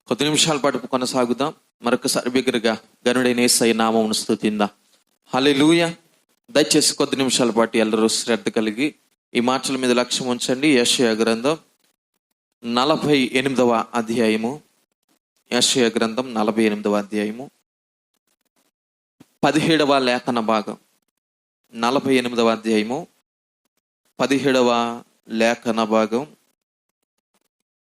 కొద్ది నిమిషాల పాటు కొనసాగుదాం. మరొకసారి బిగ్గరగా గనుడైన యేసయ్య నామమును స్తుతిందాం. హల్లెలూయా. దయచేసి కొద్ది నిమిషాల పాటు ಎಲ್ಲರೂ శ్రద్ధ కలిగి ఈ మాటల మీద లక్ష్యం ఉంచండి. యెషయా గ్రంథం 48వ అధ్యాయము. యెషయా గ్రంథం 48వ అధ్యాయము 17వ లేఖన భాగం. 48వ అధ్యాయము 17వ లేఖన భాగం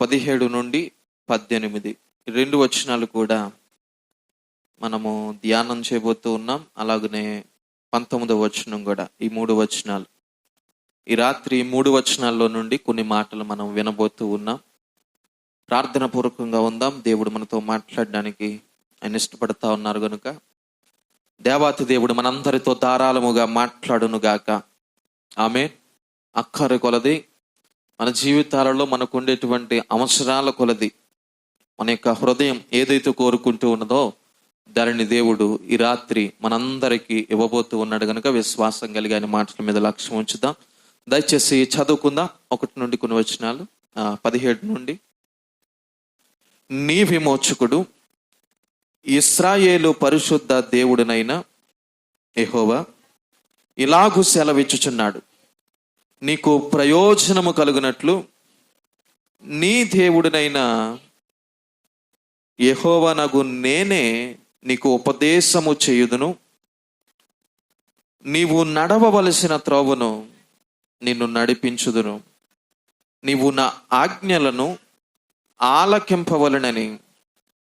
17 నుండి 18 రెండు వచనాలు కూడా మనము ధ్యానం చేయబోతూ ఉన్నాం. అలాగనే 19వ వచనం కూడా. ఈ 3 వచనాలు ఈ రాత్రి 3 వచనాల్లో నుండి కొన్ని మాటలు మనం వినబోతూ ఉన్నాం. ప్రార్థన పూర్వకంగా ఉందాం. దేవుడు మనతో మాట్లాడడానికి ఆయన ఇష్టపడతా ఉన్నారు కనుక దేవాతి దేవుడు మనందరితో ధారాళముగా మాట్లాడును గాక. ఆమేన్. అక్కర కొలది మన జీవితాలలో మనకు ఉండేటువంటి అవసరాల కొలది మన యొక్క హృదయం ఏదైతే కోరుకుంటూ ఉన్నదో దానిని దేవుడు ఈ రాత్రి మనందరికీ ఇవ్వబోతూ ఉన్నాడు కనుక విశ్వాసం కలిగి ఆయన మాటల మీద లక్ష్యం ఉంచుదాం. దయచేసి చదువుకుందాం. 1 నుండి కొన్ని వచనాలు. 17 నుండి. నీ విమోచకుడు ఇశ్రాయేలు పరిశుద్ధ దేవుడినైన యెహోవా ఇలాగు సెలవిచ్చుచున్నాడు, నీకు ప్రయోజనము కలుగునట్లు నీ దేవుడినైన యెహోవానగు నేనే నీకు ఉపదేశము చేయుదును. నీవు నడవవలసిన త్రోవను నిన్ను నడిపించుదును. నీవు నా ఆజ్ఞలను ఆలకింపవలనని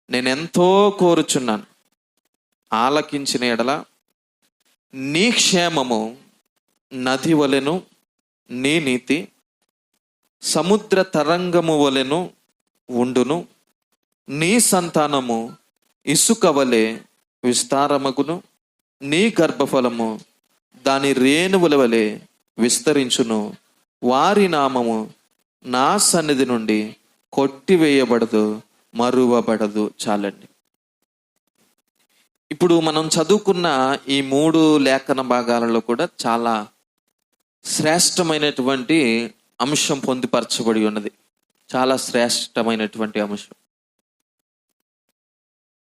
నేనెంతో కోరుచున్నాను. ఆలకించిన ఎడల నీ క్షేమము నది వలెను, నీ నీతి సముద్ర తరంగము వలెను ఉండును. నీ సంతానము ఇసుక వలె విస్తారమగును. నీ గర్భఫలము దాని రేణువుల వలె విస్తరించును. వారి నామము నా సన్నిధి నుండి కొట్టివేయబడదు, మరువబడదు. చాలండి. ఇప్పుడు మనం చదువుకున్న ఈ 3 లేఖన భాగాలలో కూడా చాలా శ్రేష్టమైనటువంటి అంశం పొందుపరచబడి ఉన్నది. చాలా శ్రేష్టమైనటువంటి అంశం.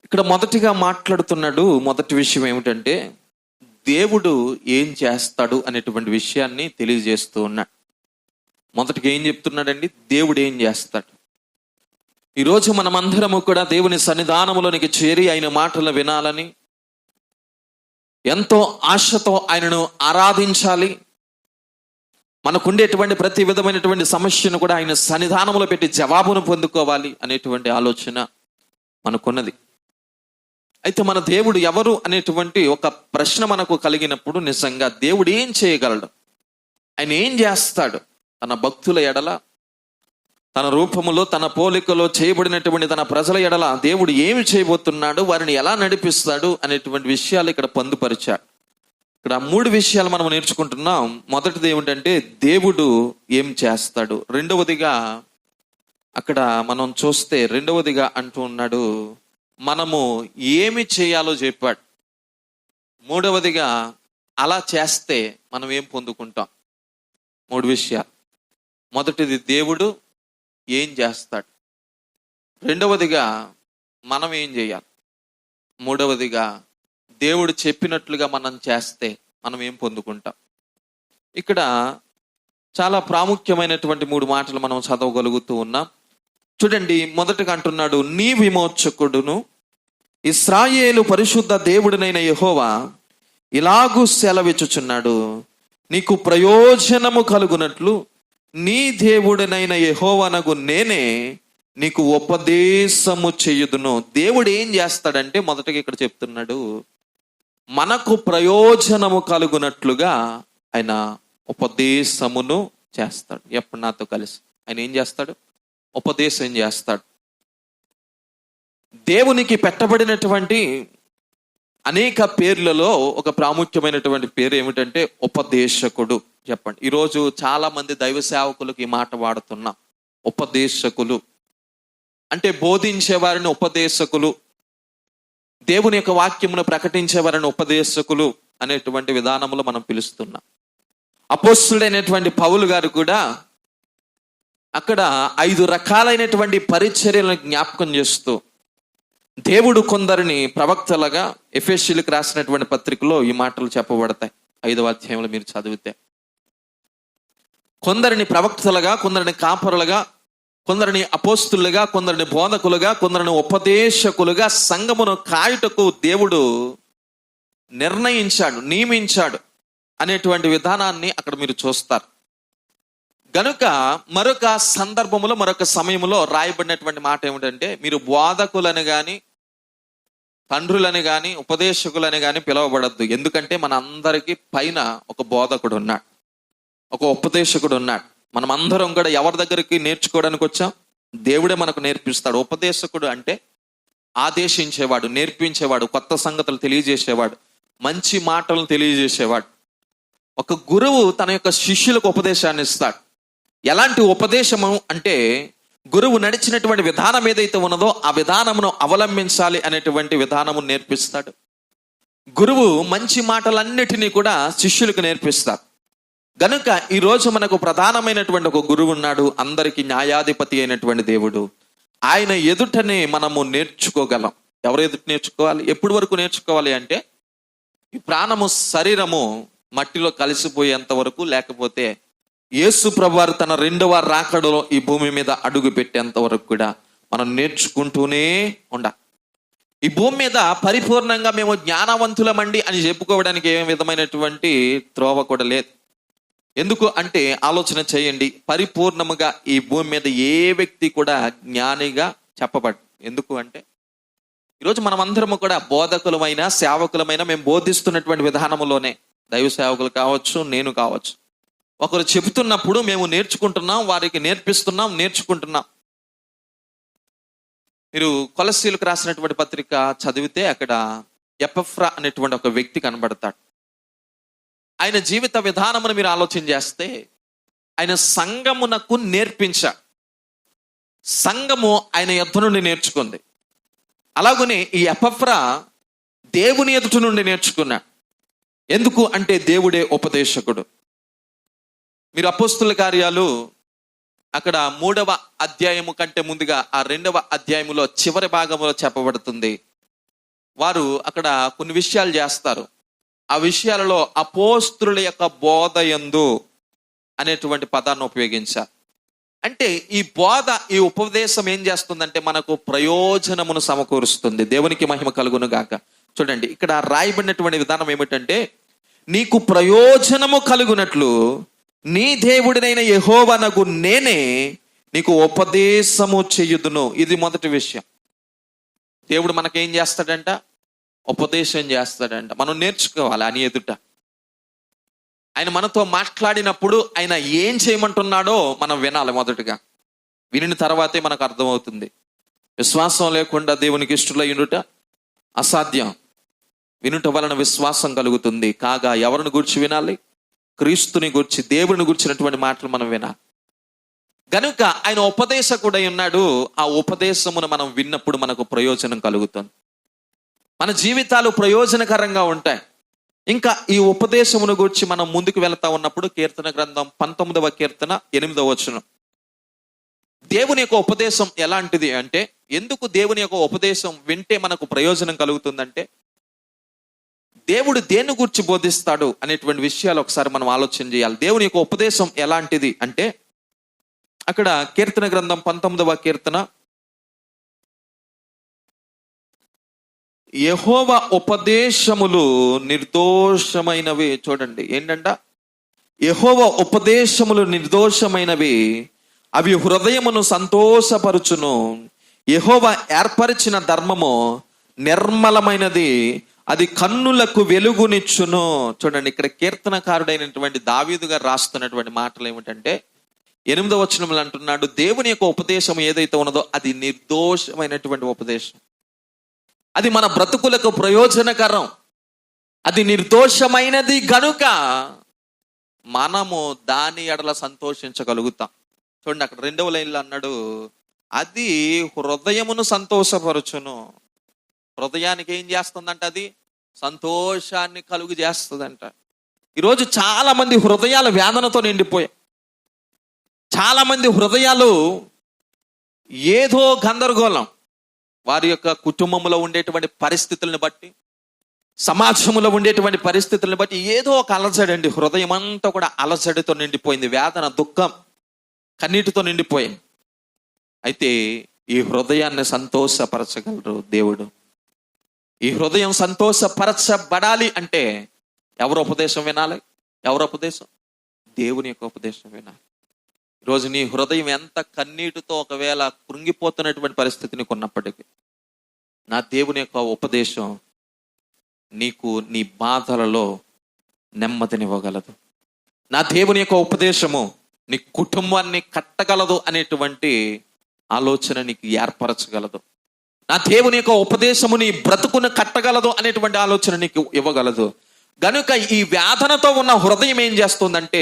ఇక్కడ మొదటిగా మాట్లాడుతున్నాడు. మొదటి విషయం ఏమిటంటే దేవుడు ఏం చేస్తాడు అనేటువంటి విషయాన్ని తెలియజేస్తూ ఉన్నాడు. మొదటిగా ఏం చెప్తున్నాడండి? దేవుడు ఏం చేస్తాడు. ఈరోజు మనమందరము కూడా దేవుని సన్నిధానంలోనికి చేరి ఆయన మాటలు వినాలని, ఎంతో ఆశతో ఆయనను ఆరాధించాలి. మనకుండేటువంటి ప్రతి విధమైనటువంటి సమస్యను కూడా ఆయన సన్నిధానంలో పెట్టి జవాబును పొందుకోవాలి అనేటువంటి ఆలోచన మనకున్నది. అయితే మన దేవుడు ఎవరు అనేటువంటి ఒక ప్రశ్న మనకు కలిగినప్పుడు నిజంగా దేవుడు ఏం చేయగలడు, ఆయన ఏం చేస్తాడు, తన భక్తుల ఎడల, తన రూపములో తన పోలికలో చేయబడినటువంటి తన ప్రజల ఎడల దేవుడు ఏమి చేయబోతున్నాడు, వారిని ఎలా నడిపిస్తాడు అనేటువంటి విషయాలు ఇక్కడ పొందుపరిచాడు. ఇక్కడ 3 విషయాలు మనం నేర్చుకుంటున్నాం. మొదటిది ఏమిటంటే దేవుడు ఏం చేస్తాడు. రెండవదిగా అక్కడ మనం చూస్తే రెండవదిగా అంటూ ఉన్నాడు మనము ఏమి చేయాలో చెప్పాడు. మూడవదిగా అలా చేస్తే మనం ఏం పొందుకుంటాం. 3 విషయాలు. మొదటిది దేవుడు ఏం చేస్తాడు, రెండవదిగా మనం ఏం చేయాలి, మూడవదిగా దేవుడు చెప్పినట్లుగా మనం చేస్తే మనం ఏం పొందుకుంటాం. ఇక్కడ చాలా ప్రాముఖ్యమైనటువంటి 3 మాటలు మనం చదవగలుగుతూ ఉన్నాం. చూడండి, మొదటగా అంటున్నాడు నీ విమోచకుడును ఇశ్రాయేలు పరిశుద్ధ దేవుడినైన యెహోవా ఇలాగు సెలవిచ్చుచున్నాడు, నీకు ప్రయోజనము కలుగునట్లు నీ దేవుడినైన యెహోవానగు నేనే నీకు ఉపదేశము చేయుదును. దేవుడు ఏం చేస్తాడంటే మొదటగా ఇక్కడ చెప్తున్నాడు మనకు ప్రయోజనము కలుగునట్లుగా ఆయన ఉపదేశమును చేస్తాడు. ఎప్పుడు నాతో కలిసి ఆయన ఏం చేస్తాడు? ఉపదేశం చేస్తాడు. దేవునికి పెట్టబడినటువంటి అనేక పేర్లలో ఒక ప్రాముఖ్యమైనటువంటి పేరు ఏమిటంటే ఉపదేశకుడు. చెప్పండి. ఈరోజు చాలా మంది దైవ సేవకులకు ఈ మాట వాడుతున్నాం. ఉపదేశకులు అంటే బోధించే వారిని ఉపదేశకులు, దేవుని యొక్క వాక్యమును ప్రకటించే వారిని ఉపదేశకులు అనేటువంటి విధానంలో మనం పిలుస్తున్నాం. అపోస్తుడైనటువంటి పౌలు గారు కూడా అక్కడ 5 రకాలైనటువంటి పరిచర్యలను జ్ఞాపకం చేస్తూ దేవుడు కొందరిని ప్రవక్తలుగా, ఎఫెసీయులకు రాసినటువంటి పత్రికలో ఈ మాటలు చెప్పబడతాయి. 5వ అధ్యాయంలో మీరు చదివితే, కొందరిని ప్రవక్తలుగా, కొందరిని కాపరులుగా, కొందరిని అపోస్తులుగా, కొందరిని బోధకులుగా, కొందరిని ఉపదేశకులుగా సంఘమును కాయుటకు దేవుడు నిర్ణయించాడు, నియమించాడు అనేటువంటి విధానాన్ని అక్కడ మీరు చూస్తారు. గనుక మరొక సందర్భములో, మరొక సమయంలో రాయబడినటువంటి మాట ఏమిటంటే, మీరు బోధకులని కానీ, తండ్రులని కానీ, ఉపదేశకులని కానీ పిలువబడద్దు. ఎందుకంటే మన అందరికీ పైన ఒక బోధకుడు ఉన్నాడు, ఒక ఉపదేశకుడు ఉన్నాడు. మనం అందరం కూడా ఎవరి దగ్గరికి నేర్చుకోవడానికి వచ్చాం? దేవుడే మనకు నేర్పిస్తాడు. ఉపదేశకుడు అంటే ఆదేశించేవాడు, నేర్పించేవాడు, కొత్త సంగతులు తెలియజేసేవాడు, మంచి మాటలను తెలియజేసేవాడు. ఒక గురువు తన యొక్క శిష్యులకు ఉపదేశాన్ని ఇస్తాడు. ఎలాంటి ఉపదేశము అంటే, గురువు నడిచినటువంటి విధానం ఏదైతే ఉన్నదో ఆ విధానమును అవలంబించాలి అనేటువంటి విధానము నేర్పిస్తాడు. గురువు మంచి మాటలన్నిటినీ కూడా శిష్యులకు నేర్పిస్తారు. గనుక ఈరోజు మనకు ప్రధానమైనటువంటి ఒక గురువు ఉన్నాడు, అందరికీ న్యాయాధిపతి అయినటువంటి దేవుడు. ఆయన ఎదుటనే మనము నేర్చుకోగలం. ఎవరు ఎదుట నేర్చుకోవాలి? ఎప్పటి వరకు నేర్చుకోవాలి అంటే, ఈ ప్రాణము, శరీరము మట్టిలో కలిసిపోయేంత వరకు, లేకపోతే యేసు ప్రభువారు తన 2వ రాకడలో ఈ భూమి మీద అడుగు పెట్టేంత వరకు కూడా మనం నేర్చుకుంటూనే ఉండాలి. ఈ భూమి మీద పరిపూర్ణంగా మేము జ్ఞానవంతులమండి అని చెప్పుకోవడానికి ఏ విధమైనటువంటి త్రోవ కూడా లేదు. ఎందుకు అంటే, ఆలోచన చేయండి, పరిపూర్ణముగా ఈ భూమి మీద ఏ వ్యక్తి కూడా జ్ఞానిగా చెప్పబడు. ఎందుకు అంటే, ఈరోజు మనం అందరము కూడా బోధకులమైన, సేవకులమైన, మేము బోధిస్తున్నటువంటి విధానములోనే, దైవ సేవకులు కావచ్చు, నేను కావచ్చు, ఒకరు చెబుతున్నప్పుడు మేము నేర్చుకుంటున్నాం, వారికి నేర్పిస్తున్నాం, నేర్చుకుంటున్నాం. మీరు కొలస్సీలకు రాసినటువంటి పత్రిక చదివితే అక్కడ ఎపఫ్రా అనేటువంటి ఒక వ్యక్తి కనబడతాడు. ఆయన జీవిత విధానమును మీరు ఆలోచన చేస్తే, ఆయన సంఘమునకు నేర్పించాడు. సంఘము ఆయన యొద్ద నుండి నేర్చుకుంది. అలాగనే ఈ ఎపఫ్రా దేవుని ఎదుట నుండి నేర్చుకున్నాడు. ఎందుకు అంటే, దేవుడే ఉపదేశకుడు. మీరు అపోస్తుల కార్యాలు అక్కడ 3వ అధ్యాయము కంటే ముందుగా ఆ 2వ అధ్యాయములో చివరి భాగంలో చెప్పబడుతుంది. వారు అక్కడ కొన్ని విషయాలు చేస్తారు. ఆ విషయాలలో అపోస్తుల యొక్క బోధయందు అనేటువంటి పదాన్ని ఉపయోగించారు. అంటే ఈ బోధ, ఈ ఉపదేశం ఏం చేస్తుందంటే, మనకు ప్రయోజనమును సమకూరుస్తుంది. దేవునికి మహిమ కలుగును గాక. చూడండి, ఇక్కడ రాయబడినటువంటి విధానం ఏమిటంటే, నీకు ప్రయోజనము కలుగునట్లు నీ దేవుడినైన యెహోవానగు నేనే నీకు ఉపదేశము చెయ్యుదును. ఇది మొదటి విషయం. దేవుడు మనకేం చేస్తాడంట? ఉపదేశం చేస్తాడంట. మనం నేర్చుకోవాలి అని ఎదుట. ఆయన మనతో మాట్లాడినప్పుడు ఆయన ఏం చేయమంటున్నాడో మనం వినాలి. మొదటగా వినిన తర్వాతే మనకు అర్థమవుతుంది. విశ్వాసం లేకుండా దేవునికి ఇష్టలయ్యుట అసాధ్యం. వినుట వలన విశ్వాసం కలుగుతుంది. కాగా ఎవరిని గురించి వినాలి? క్రీస్తుని గురించి, దేవుని గురించినటువంటి మాటలు మనం వినాలి. గనుక ఆయన ఉపదేశకుడై ఉన్నాడు. ఆ ఉపదేశమును మనం విన్నప్పుడు మనకు ప్రయోజనం కలుగుతుంది. మన జీవితాలు ప్రయోజనకరంగా ఉంటాయి. ఇంకా ఈ ఉపదేశమును గురించి మనం ముందుకు వెళ్తా ఉన్నప్పుడు, కీర్తన గ్రంథం 19వ కీర్తన 8వ వచనం, దేవుని యొక్క ఉపదేశం ఎలాంటిది అంటే, ఎందుకు దేవుని యొక్క ఉపదేశం వింటే మనకు ప్రయోజనం కలుగుతుందంటే, దేవుడు దేని గురించి బోధిస్తాడు అనేటువంటి విషయాలు ఒకసారి మనం ఆలోచన చేయాలి. దేవుని యొక్క ఉపదేశం ఎలాంటిది అంటే, అక్కడ కీర్తన గ్రంథం 19వ కీర్తన, యెహోవా ఉపదేశములు నిర్దోషమైనవి. చూడండి, ఏంటంట? యెహోవా ఉపదేశములు నిర్దోషమైనవి, అవి హృదయమును సంతోషపరుచును. యెహోవా ఏర్పరిచిన ధర్మము నిర్మలమైనది, అది కన్నులకు వెలుగునిచ్చును. చూడండి, ఇక్కడ కీర్తనకారుడైనటువంటి దావీదు గారు రాస్తున్నటువంటి మాటలు ఏమిటంటే, 8వ వచనంలో అంటున్నాడు, దేవుని యొక్క ఉపదేశం ఏదైతే ఉన్నదో అది నిర్దోషమైనటువంటి ఉపదేశం. అది మన బ్రతుకులకు ప్రయోజనకరం. అది నిర్దోషమైనది గనుక మనము దాని ఎడల సంతోషించగలుగుతాం. చూడండి, అక్కడ 2వ లైన్లో అన్నాడు, అది హృదయమును సంతోషపరచును. హృదయానికి ఏం చేస్తుందంట? అది సంతోషాన్ని కలుగు చేస్తుందంట. ఈరోజు చాలా మంది హృదయాల వేదనతో నిండిపోయాయి. చాలా మంది హృదయాలు ఏదో గందరగోళం. వారి యొక్క కుటుంబంలో ఉండేటువంటి పరిస్థితులను బట్టి, సమాజంలో ఉండేటువంటి పరిస్థితులను బట్టి ఏదో ఒక అలజడి అండి. హృదయం అంతా కూడా అలజడితో నిండిపోయింది. వేదన, దుఃఖం, కన్నీటితో నిండిపోయింది. అయితే ఈ హృదయాన్ని సంతోషపరచగలరు దేవుడు. ఈ హృదయం సంతోషపరచబడాలి అంటే ఎవరు ఉపదేశం వినాలి? ఎవరు ఉపదేశం? దేవుని యొక్క ఉపదేశం వినాలి. ఈరోజు నీ హృదయం ఎంత కన్నీటితో ఒకవేళ కృంగిపోతున్నటువంటి పరిస్థితిని కొన్నప్పటికీ, నా దేవుని యొక్క ఉపదేశం నీకు నీ బాధలలో నెమ్మదినివ్వగలదు. నా దేవుని యొక్క ఉపదేశము నీ కుటుంబాన్ని కట్టగలదు అనేటువంటి ఆలోచన నీకు ఏర్పరచగలదు. నా దేవుని యొక్క ఉపదేశము నీ బ్రతుకును కట్టగలదు అనేటువంటి ఆలోచన నీకు ఇవ్వగలదు. గనుక ఈ వేదనతో ఉన్న హృదయం ఏం చేస్తుందంటే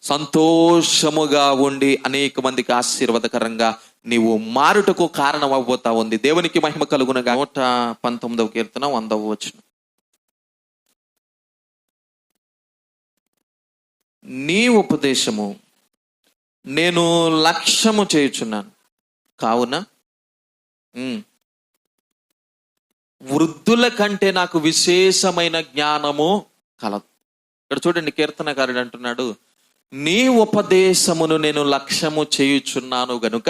సంతోషముగా ఉండి అనేక మందికి ఆశీర్వాదకరంగా నీవు మారుటకు కారణం అవ్వబోతా ఉంది. దేవునికి మహిమ కలుగునగా. 119వ కీర్తన 100వ వచనం. నీ ఉపదేశము నేను లక్ష్యము చేయుచున్నాను, కావున వృద్ధుల కంటే నాకు విశేషమైన జ్ఞానము కలదు. ఇక్కడ చూడండి, కీర్తనకారుడు అంటున్నాడు, నీ ఉపదేశమును నేను లక్ష్యము చేయుచున్నాను గనుక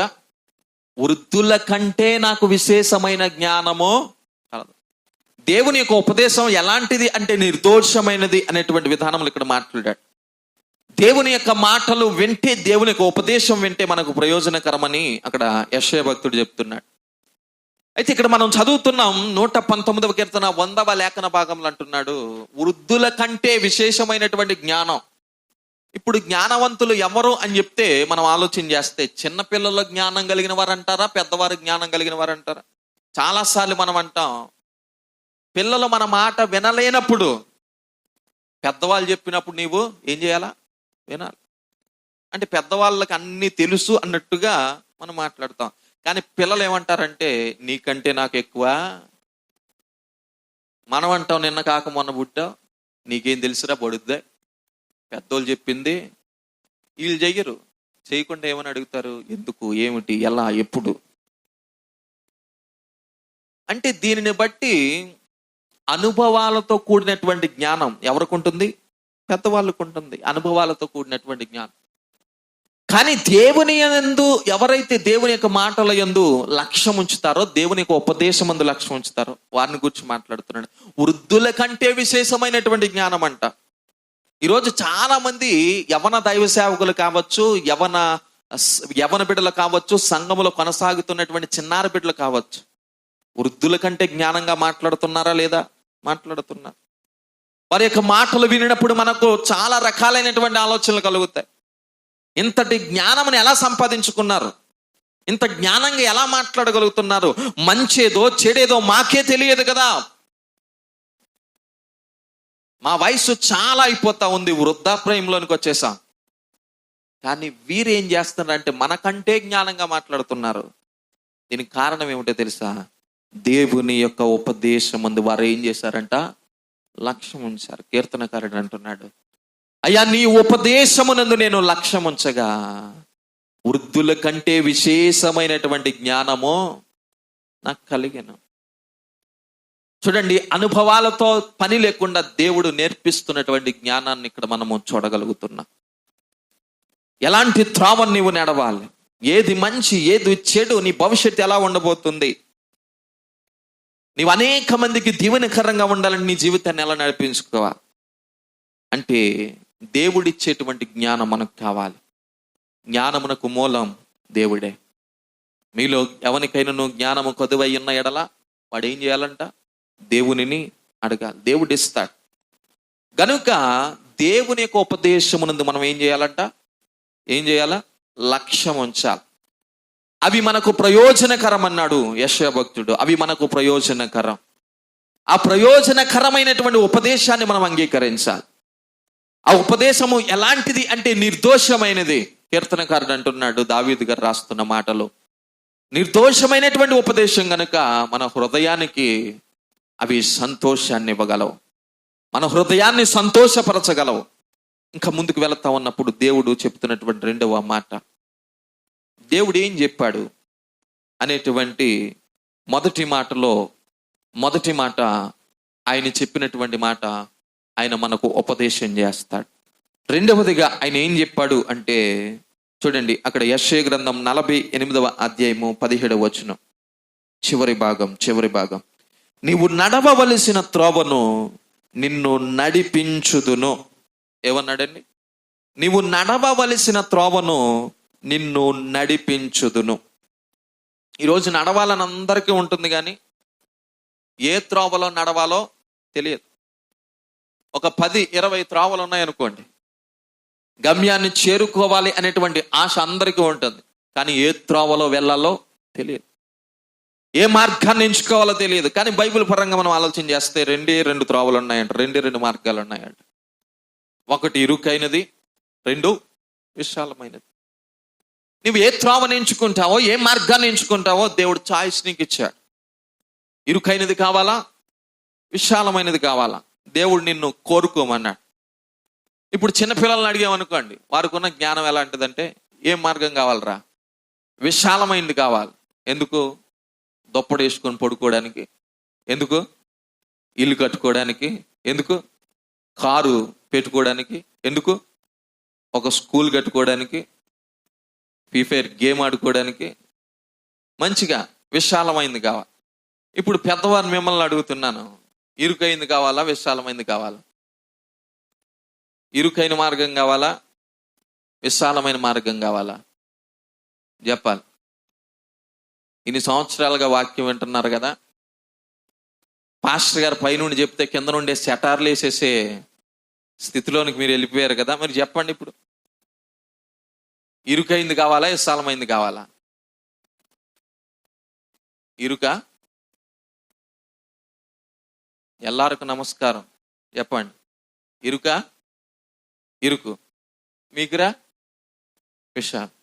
వృద్ధుల కంటే నాకు విశేషమైన జ్ఞానము కలదు. దేవుని యొక్క ఉపదేశం ఎలాంటిది అంటే నిర్దోషమైనది అనేటువంటి విధానంలో ఇక్కడ మాట్లాడాడు. దేవుని యొక్క మాటలు వింటే, దేవుని యొక్క ఉపదేశం వింటే మనకు ప్రయోజనకరమని అక్కడ యెషయా భక్తుడు చెప్తున్నాడు. అయితే ఇక్కడ మనం చదువుతున్నాం 119వ కీర్తన 100వ లేఖన భాగంలో అంటున్నాడు, వృద్ధుల కంటే విశేషమైనటువంటి జ్ఞానం. ఇప్పుడు జ్ఞానవంతులు ఎవరు అని చెప్తే మనం ఆలోచన చేస్తే, చిన్నపిల్లల జ్ఞానం కలిగిన వారు అంటారా, పెద్దవారి జ్ఞానం కలిగిన వారు అంటారా? చాలాసార్లు మనం అంటాం, పిల్లలు మన మాట వినలేనప్పుడు పెద్దవాళ్ళు చెప్పినప్పుడు నీవు ఏం చేయాలా? వినాలి. అంటే పెద్దవాళ్ళకి అన్నీ తెలుసు అన్నట్టుగా మనం మాట్లాడతాం. కానీ పిల్లలు ఏమంటారంటే, నీకంటే నాకు ఎక్కువ. మనం అంటాం, నిన్న కాక మొన్న పుట్టావు, నీకేం తెలుసురా బడుద్దే, పెద్దోళ్ళు చెప్పింది. వీళ్ళు చెయ్యరు. చేయకుండా ఏమని అడుగుతారు? ఎందుకు, ఏమిటి, ఎలా, ఎప్పుడు. అంటే దీనిని బట్టి అనుభవాలతో కూడినటువంటి జ్ఞానం ఎవరికి ఉంటుంది? పెద్దవాళ్ళకు ఉంటుంది, అనుభవాలతో కూడినటువంటి జ్ఞానం. కానీ దేవుని యందు ఎవరైతే దేవుని యొక్క మాటల యందు లక్ష్యం ఉంచుతారో, దేవుని యొక్క ఉపదేశం యందు లక్ష్యం ఉంచుతారో వారిని గురించి మాట్లాడుతున్నాడు. వృద్ధుల కంటే విశేషమైనటువంటి జ్ఞానం అంట. ఈరోజు చాలా మంది యవన దైవ సేవకులు కావచ్చు, యవన బిడ్డలు కావచ్చు, సంఘములో కొనసాగుతున్నటువంటి చిన్నారి బిడ్డలు కావచ్చు, వృద్ధుల కంటే జ్ఞానంగా మాట్లాడుతున్నారా లేదా? మాట్లాడుతున్నారు. వారి యొక్క మాటలు వినినప్పుడు మనకు చాలా రకాలైనటువంటి ఆలోచనలు కలుగుతాయి. ఇంతటి జ్ఞానమును ఎలా సంపాదించుకున్నారు? ఇంత జ్ఞానంగా ఎలా మాట్లాడగలుగుతున్నారు? మంచేదో చెడేదో మాకే తెలియదు కదా. మా వయసు చాలా అయిపోతా ఉంది, వృద్ధాప్రాయంలోనికి వచ్చేసాం. కానీ వీరేం చేస్తున్నారంటే మనకంటే జ్ఞానంగా మాట్లాడుతున్నారు. దీనికి కారణం ఏమిటో తెలుసా? దేవుని యొక్క ఉపదేశం ముందు వారు ఏం చేశారంట? లక్ష్యం ఉంచారు. కీర్తనకారుడు అంటున్నాడు, అయ్యా నీ ఉపదేశమునందు నేను లక్ష్యం ఉంచగా వృద్ధుల కంటే విశేషమైనటువంటి జ్ఞానము నాకు కలిగెను. చూడండి, అనుభవాలతో పని లేకుండా దేవుడు నేర్పిస్తున్నటువంటి జ్ఞానాన్ని ఇక్కడ మనము చూడగలుగుతున్నాం. ఎలాంటి త్రోవను నీవు నడవాలి, ఏది మంచి ఏది చెడు, నీ భవిష్యత్తు ఎలా ఉండబోతుంది, నీవు అనేక మందికి దీవెనకరంగా ఉండాలని నీ జీవితాన్ని ఎలా నడిపించుకోవాలి అంటే దేవుడిచ్చేటువంటి జ్ఞానం మనకు కావాలి. జ్ఞానమునకు మూలం దేవుడే. మీలో ఎవరికైనా జ్ఞానము కొదువై ఉన్న ఎడల వాడు ఏం చేయాలంట? దేవునిని అడగాలి, దేవుడు ఇస్తాడు. గనుక దేవుని యొక్క ఉపదేశమునందు మనం ఏం చేయాలంట? ఏం చేయాలా? లక్ష్యం ఉంచాలి. అవి మనకు ప్రయోజనకరం అన్నాడు యెషయా భక్తుడు. అవి మనకు ప్రయోజనకరం. ఆ ప్రయోజనకరమైనటువంటి ఉపదేశాన్ని మనం అంగీకరించాలి. ఆ ఉపదేశము ఎలాంటిది అంటే నిర్దోషమైనది. కీర్తనకారుడు అంటున్నాడు, దావీదు గారు రాస్తున్న మాటలు, నిర్దోషమైనటువంటి ఉపదేశం గనుక మన హృదయానికి అవి సంతోషాన్ని ఇవ్వగలవు, మన హృదయాన్ని సంతోషపరచగలవు. ఇంకా ముందుకు వెళతా ఉన్నప్పుడు దేవుడు చెప్తున్నటువంటి రెండవ మాట, దేవుడు ఏం చెప్పాడు అనేటువంటి మొదటి మాట ఆయన చెప్పినటువంటి మాట, ఆయన మనకు ఉపదేశం చేస్తాడు. రెండవదిగా ఆయన ఏం చెప్పాడు అంటే, చూడండి అక్కడ యెషయా గ్రంథం 48వ అధ్యాయము 17వ వచనం, చివరి భాగం. నీవు నడవవలసిన త్రోవను నిన్ను నడిపించుదును. ఏమన్నాడండి? నీవు నడవవలసిన త్రోవను నిన్ను నడిపించుదును. ఈరోజు నడవాలని అందరికీ ఉంటుంది, కానీ ఏ త్రోవలో నడవాలో తెలియదు. ఒక 10-20 త్రోవలు ఉన్నాయనుకోండి, గమ్యాన్ని చేరుకోవాలి అనేటువంటి ఆశ అందరికీ ఉంటుంది, కానీ ఏ త్రోవలో వెళ్ళాలో తెలియదు, ఏ మార్గాన్ని ఎంచుకోవాలో తెలియదు. కానీ బైబిల్ పరంగా మనం ఆలోచన చేస్తే 2 త్రోవలు ఉన్నాయంట, 2 మార్గాలు ఉన్నాయంట. ఒకటి ఇరుకైనది, 2 విశాలమైనది. నువ్వు ఏ త్రోవని ఎంచుకుంటావో, ఏ మార్గాన్ని ఎంచుకుంటావో దేవుడు చాయిస్ నీకు ఇచ్చాడు. ఇరుకైనది కావాలా, విశాలమైనది కావాలా? దేవుడు నిన్ను కోరుకోమన్నాడు. ఇప్పుడు చిన్నపిల్లల్ని అడిగామనుకోండి, వారికి ఉన్న జ్ఞానం ఎలాంటిదంటే, ఏం మార్గం కావాలరా? విశాలమైనది కావాలి. ఎందుకు? దుప్పటి వేసుకొని పడుకోవడానికి. ఎందుకు? ఇల్లు కట్టుకోవడానికి. ఎందుకు? కారు పెట్టుకోవడానికి. ఎందుకు? ఒక స్కూల్ కట్టుకోవడానికి, ఫ్రీ ఫైర్ గేమ్ ఆడుకోవడానికి. మంచిగా విశాలమైంది కావాలి. ఇప్పుడు పెద్దవారు మిమ్మల్ని అడుగుతున్నాను, ఇరుకైంది కావాలా, విశాలమైంది కావాలా? ఇరుకైన మార్గం కావాలా, విశాలమైన మార్గం కావాలా? చెప్పాలి. ఇన్ని సంవత్సరాలుగా వాక్యం వింటున్నారు కదా, పాస్టర్ గారు పైనుండి చెప్తే కింద నుండే సెటార్లు వేసేసే స్థితిలోనికి మీరు వెళ్ళిపోయారు కదా. మరి చెప్పండి, ఇప్పుడు ఇరుకైంది కావాలా, విశాలమైంది కావాలా? ఇరుక? ఎల్లారికి నమస్కారం. చెప్పండి, ఇరుకు. మీకురా విశాలం.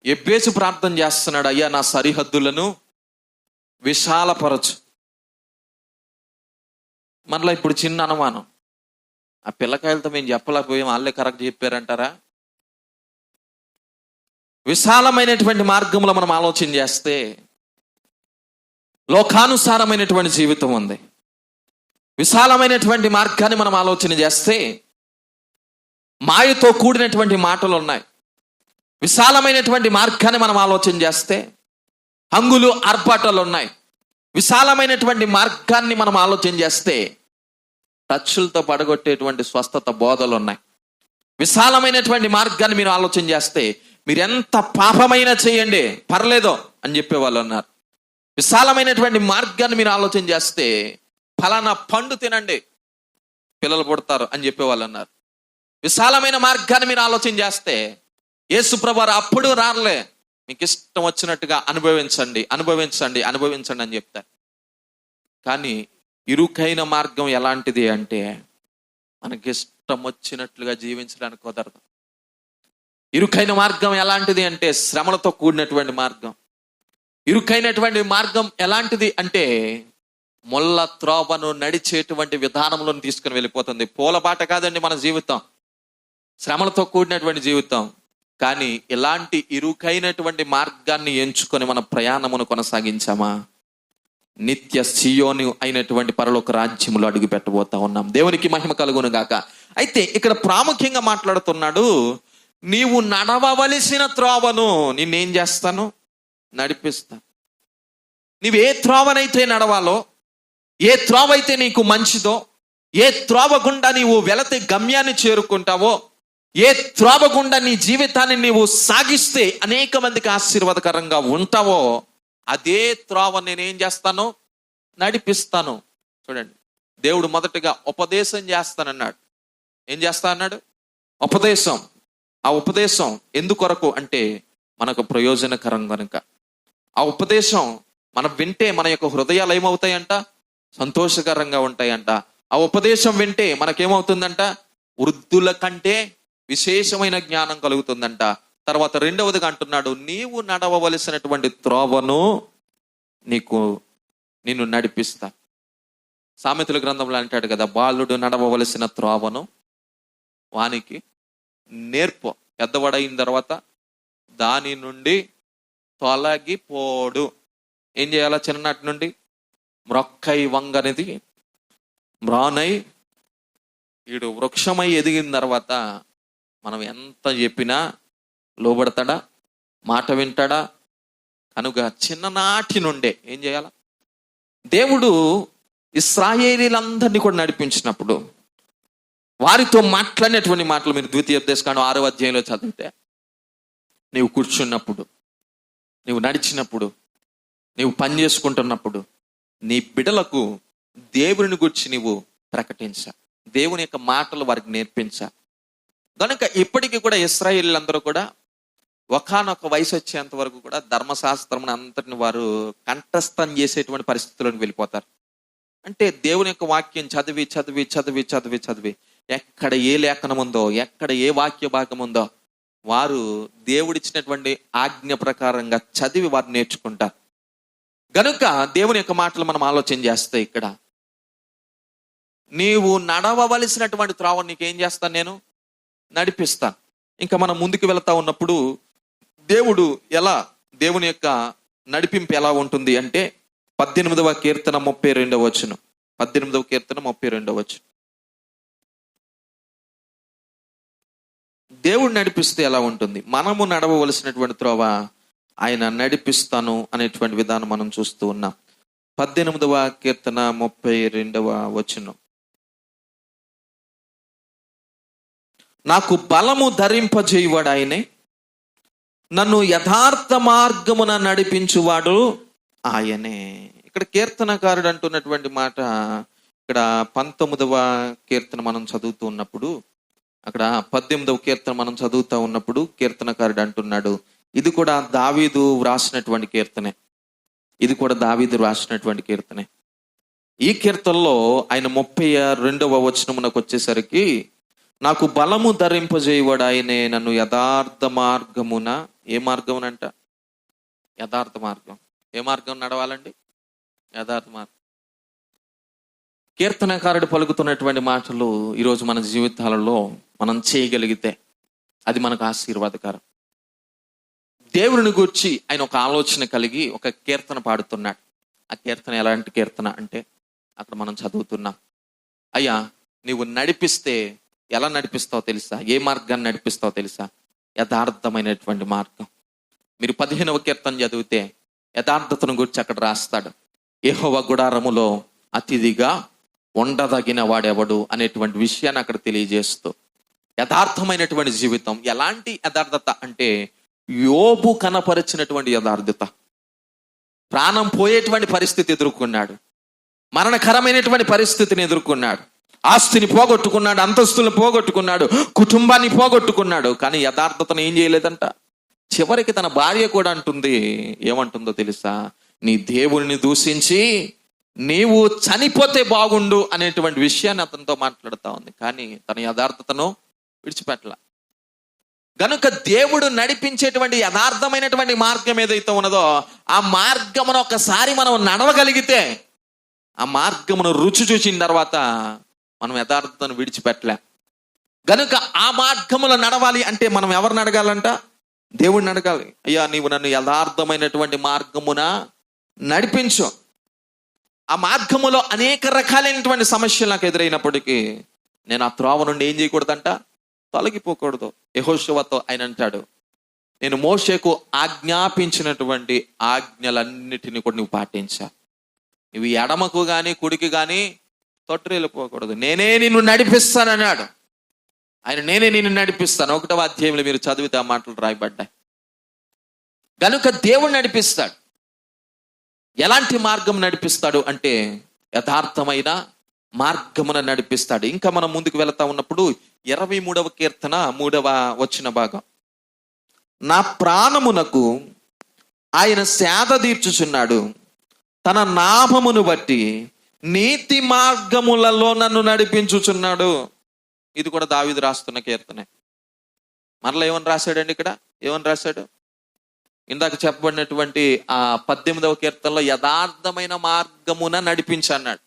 ఎబ్బేసు ప్రార్థన చేస్తున్నాడు, అయ్యా నా సరిహద్దులను విశాలపరచు. మనలో ఇప్పుడు చిన్న అనుమానం, ఆ పిల్లకాయలతో మేము చెప్పలేకపోయాం, వాళ్ళే కరెక్ట్ చెప్పారంటారా? విశాలమైనటువంటి మార్గంలో మనం ఆలోచన చేస్తే లోకానుసారమైనటువంటి జీవితం ఉంది. విశాలమైనటువంటి మార్గాన్ని మనం ఆలోచన చేస్తే మాయతో కూడినటువంటి మాటలు ఉన్నాయి. విశాలమైనటువంటి మార్గాన్ని మనం ఆలోచన చేస్తే హంగులు ఆర్పాటాలు ఉన్నాయి. విశాలమైనటువంటి మార్గాన్ని మనం ఆలోచన చేస్తే టచ్లతో పడగొట్టేటువంటి స్వస్థత బోధలు ఉన్నాయి. విశాలమైనటువంటి మార్గాన్ని మీరు ఆలోచన చేస్తే మీరు ఎంత పాపమైనా చేయండి పర్లేదు అని చెప్పేవాళ్ళు ఉన్నారు. విశాలమైనటువంటి మార్గాన్ని మీరు ఆలోచన చేస్తే ఫలానా పండు తినండి పిల్లలు పుడతారు అని చెప్పేవాళ్ళు ఉన్నారు. విశాలమైన మార్గాన్ని మీరు ఆలోచన చేస్తే యేసుప్రభువారు అప్పుడు రారులే, మీకు ఇష్టం వచ్చినట్టుగా అనుభవించండి అని చెప్తారు. కానీ ఇరుకైన మార్గం ఎలాంటిది అంటే మనకి ఇష్టం వచ్చినట్లుగా జీవించడానికి కుదరదు. ఇరుకైన మార్గం ఎలాంటిది అంటే శ్రమలతో కూడినటువంటి మార్గం. ఇరుకైనటువంటి మార్గం ఎలాంటిది అంటే ముళ్ళ త్రోవను నడిచేటువంటి విధానంలో తీసుకుని వెళ్ళిపోతుంది. పూలబాట కాదండి మన జీవితం, శ్రమలతో కూడినటువంటి జీవితం. కానీ ఇలాంటి ఇరుకైనటువంటి మార్గాన్ని ఎంచుకొని మన ప్రయాణమును కొనసాగించామా, నిత్య సీయోను అయినటువంటి పరలోక రాజ్యములో అడుగు పెట్టబోతా ఉన్నాం. దేవునికి మహిమ కలుగును గాక. అయితే ఇక్కడ ప్రాముఖ్యంగా మాట్లాడుతున్నాడు, నీవు నడవవలసిన త్రోవను నిన్నేం చేస్తాను, నడిపిస్తాను. నీవు ఏ త్రోవనైతే నడవాలో, ఏ త్రోవ అయితే నీకు మంచిదో, ఏ త్రోవ గుండా నీవు వెళితే గమ్యాన్ని చేరుకుంటావో, ఏ త్రోవ గుండా నీ జీవితాన్ని నీవు సాగిస్తే అనేక మందికి ఆశీర్వాదకరంగా ఉంటావో, అదే త్రోవ నేనేం చేస్తాను, నడిపిస్తాను. చూడండి, దేవుడు మొదటగా ఉపదేశం చేస్తానన్నాడు. ఏం చేస్తా అన్నాడు? ఉపదేశం. ఆ ఉపదేశం ఎందుకొరకు అంటే మనకు ప్రయోజనకరం కనుక. ఆ ఉపదేశం మనం వింటే మన యొక్క హృదయాలు ఏమవుతాయంట, సంతోషకరంగా ఉంటాయంట. ఆ ఉపదేశం వింటే మనకేమవుతుందంట, వృద్ధుల కంటే విశేషమైన జ్ఞానం కలుగుతుందంట. తర్వాత రెండవదిగా అంటున్నాడు, నీవు నడవవలసినటువంటి త్రోవను నిన్ను నడిపిస్తా. సామెతల గ్రంథంలో అంటాడు కదా, బాలుడు నడవవలసిన త్రోవను వానికి నేర్పు, పెద్దవాడైన తర్వాత దాని నుండి తొలగిపోడు. ఏం చేయాలా? చిన్ననాటి నుండి మ్రొక్కై వంగనిది మ్రానై వీడు వృక్షమై ఎదిగిన తర్వాత మనం ఎంత చెప్పినా లోబడతాడా? మాట వింటాడా? కనుక చిన్ననాటి నుండే ఏం చేయాల? దేవుడు ఇశ్రాయేలీలందరినీ కూడా నడిపించినప్పుడు వారితో మాట్లాడినటువంటి మాటలు మీరు ద్వితీయోపదేశకాండం 6వ అధ్యాయంలో చదివితే, నీవు కూర్చున్నప్పుడు, నీవు నడిచినప్పుడు, నీవు పని చేసుకుంటున్నప్పుడు నీ బిడ్డలకు దేవుని గురించి నీవు ప్రకటించా, దేవుని యొక్క మాటలు వారికి నేర్పించా. కనుక ఇప్పటికీ కూడా ఇశ్రాయేలీలందరూ కూడా ఒకానొక వయసు వచ్చేంత వరకు కూడా ధర్మశాస్త్రం అంతటిని వారు కంఠస్థం చేసేటువంటి పరిస్థితుల్లోకి వెళ్ళిపోతారు. అంటే దేవుని యొక్క వాక్యం చదివి చదివి చదివి చదివి చదివి ఎక్కడ ఏ లేఖనం ఉందో, ఎక్కడ ఏ వాక్య భాగం ఉందో వారు దేవుడిచ్చినటువంటి ఆజ్ఞ ప్రకారంగా చదివి వారు నేర్చుకుంటారు. గనుక దేవుని యొక్క మాటలు మనం ఆలోచన చేస్తే, ఇక్కడ నీవు నడవవలసినటువంటి త్రోవ నీకేం చేస్తాను? నేను నడిపిస్తాను. ఇంకా మనం ముందుకు వెళ్తా ఉన్నప్పుడు దేవుడు ఎలా, దేవుని యొక్క నడిపింపు ఎలా ఉంటుంది అంటే 18వ కీర్తన 32వ వచనం. 18వ కీర్తన 32వ వచనం. దేవుడు నడిపిస్తే ఎలా ఉంటుంది? మనము నడవవలసినటువంటి త్రోవ ఆయన నడిపిస్తాను అనేటువంటి విధానం మనం చూస్తూ ఉన్నాం. 18వ కీర్తన 32వ వచనం. నాకు బలము ధరింపజేయువాడు ఆయనే, నన్ను యథార్థ మార్గమున నడిపించువాడు ఆయనే. ఇక్కడ కీర్తనకారుడు అంటున్నటువంటి మాట, ఇక్కడ 19వ కీర్తన మనం చదువుతూ ఉన్నప్పుడు, అక్కడ 18వ కీర్తన మనం చదువుతూ ఉన్నప్పుడు కీర్తనకారుడు అంటున్నాడు, ఇది కూడా దావీదు వ్రాసినటువంటి కీర్తనే. ఇది కూడా దావీదు వ్రాసినటువంటి కీర్తనే. ఈ కీర్తనలో ఆయన 32వ వచనమునకు వచ్చేసరికి, నాకు బలము ధరింపజేయవాడు ఆయనే, నన్ను యథార్థ మార్గమున, ఏ మార్గమునంట? యథార్థ మార్గం. ఏ మార్గం నడవాలండి? యథార్థ మార్గం. కీర్తనకారుడు పలుకుతున్నటువంటి మాటలు ఈరోజు మన జీవితాలలో మనం చేయగలిగితే అది మనకు ఆశీర్వాదకరం. దేవుని గురించి ఆయన ఒక ఆలోచన కలిగి ఒక కీర్తన పాడుతున్నాడు. ఆ కీర్తన ఎలాంటి కీర్తన అంటే, అక్కడ మనం చదువుతున్నాం, అయ్యా నీవు నడిపిస్తే ఎలా నడిపిస్తావో తెలుసా? ఏ మార్గాన్ని నడిపిస్తావో తెలుసా? యథార్థమైనటువంటి మార్గం. మీరు 15వ కీర్తన చదివితే యథార్థతను గురించి అక్కడ రాస్తాడు, యెహోవా గుడారములో అతిథిగా ఉండదగిన వాడెవడు అనేటువంటి విషయాన్ని అక్కడ తెలియజేస్తూ, యథార్థమైనటువంటి జీవితం. ఎలాంటి యథార్థత అంటే, యోబు కనపరిచినటువంటి యథార్థత. ప్రాణం పోయేటువంటి పరిస్థితి ఎదుర్కొన్నాడు, మరణకరమైనటువంటి పరిస్థితిని ఎదుర్కొన్నాడు, ఆస్తిని పోగొట్టుకున్నాడు, అంతస్తులను పోగొట్టుకున్నాడు, కుటుంబాన్ని పోగొట్టుకున్నాడు. కానీ యథార్థతను ఏం చేయలేదంట. చివరికి తన భార్య కూడా అంటుంది, ఏమంటుందో తెలుసా? నీ దేవుడిని దూషించి నీవు చనిపోతే బాగుండు అనేటువంటి విషయాన్ని అతనితో మాట్లాడుతూ ఉంది. కానీ తన యథార్థతను విడిచిపెట్టల. గనుక దేవుడు నడిపించేటువంటి యథార్థమైనటువంటి మార్గం ఏదైతే ఉన్నదో, ఆ మార్గమును ఒకసారి మనం నడవగలిగితే, ఆ మార్గమును రుచి చూసిన తర్వాత మనం యథార్థతను విడిచిపెట్టలే. గనుక ఆ మార్గములో నడవాలి అంటే మనం ఎవరిని అడగాలంట? దేవుడిని అడగాలి. అయ్యా నీవు నన్ను యథార్థమైనటువంటి మార్గమున నడిపించు. ఆ మార్గములో అనేక రకాలైనటువంటి సమస్యలు నాకు ఎదురైనప్పటికీ నేను ఆ త్రోవ నుండి ఏం చేయకూడదంట? తొలగిపోకూడదు. యెహోషువతో ఆయన అంటాడు, నేను మోషేకు ఆజ్ఞాపించినటువంటి ఆజ్ఞలన్నిటిని కూడా నువ్వు పాటించా. నువ్వు ఎడమకు కానీ కుడికి కానీ తొట్టిల్లిపోకూడదు. నేనే నిన్ను నడిపిస్తానన్నాడు ఆయన. నేనే నిన్ను నడిపిస్తాను. 1వ అధ్యాయంలో మీరు చదివితే ఆ మాటలు రాయబడ్డాయి. కనుక దేవుడు నడిపిస్తాడు. ఎలాంటి మార్గం నడిపిస్తాడు అంటే, యథార్థమైన మార్గమున నడిపిస్తాడు. ఇంకా మనం ముందుకు వెళతా ఉన్నప్పుడు 23వ కీర్తన 3వ వచన భాగం. నా ప్రాణమునకు ఆయన సేద తీర్చుచున్నాడు, తన నామమును బట్టి నీతి మార్గములలో నన్ను నడిపించుచున్నాడు. ఇది కూడా దావీదు రాస్తున్న కీర్తనే. మరలా ఏమని రాశాడండి? ఇక్కడ ఏమని రాశాడు? ఇందాక చెప్పబడినటువంటి ఆ 18వ కీర్తనలో యథార్థమైన మార్గమున నడిపించన్నాడు.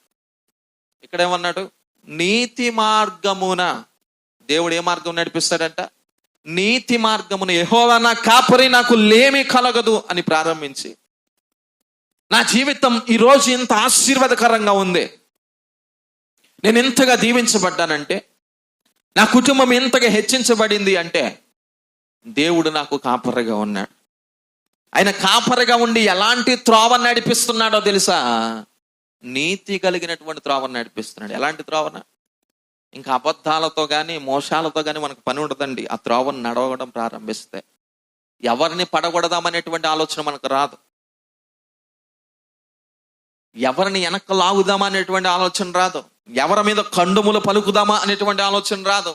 ఇక్కడ ఏమన్నాడు? నీతి మార్గమున. దేవుడు ఏ మార్గం నడిపిస్తాడంట? నీతి మార్గమున. యెహోవా నా కాపరి, నాకు లేమి కలగదు అని ప్రారంభించి నా జీవితం ఈరోజు ఇంత ఆశీర్వాదకరంగా ఉంది, నేను ఇంతగా దీవించబడ్డానంటే, నా కుటుంబం ఇంతగా హెచ్చించబడింది అంటే దేవుడు నాకు కాపరిగా ఉన్నాడు. ఆయన కాపరిగా ఉండి ఎలాంటి త్రోవ నడిపిస్తున్నాడో తెలుసా? నీతి కలిగినటువంటి త్రోవను నడిపిస్తున్నాడు. ఎలాంటి త్రోవన? ఇంకా అబద్ధాలతో కానీ మోసాలతో కానీ మనకు పని ఉండదండి. ఆ త్రోవను నడవడం ప్రారంభిస్తే ఎవరిని పడగొడదామనేటువంటి ఆలోచన మనకు రాదు. ఎవరిని వెనక్కి లాగుదామా అనేటువంటి ఆలోచన రాదు. ఎవరి మీద కండుములు పలుకుదామా అనేటువంటి ఆలోచన రాదు.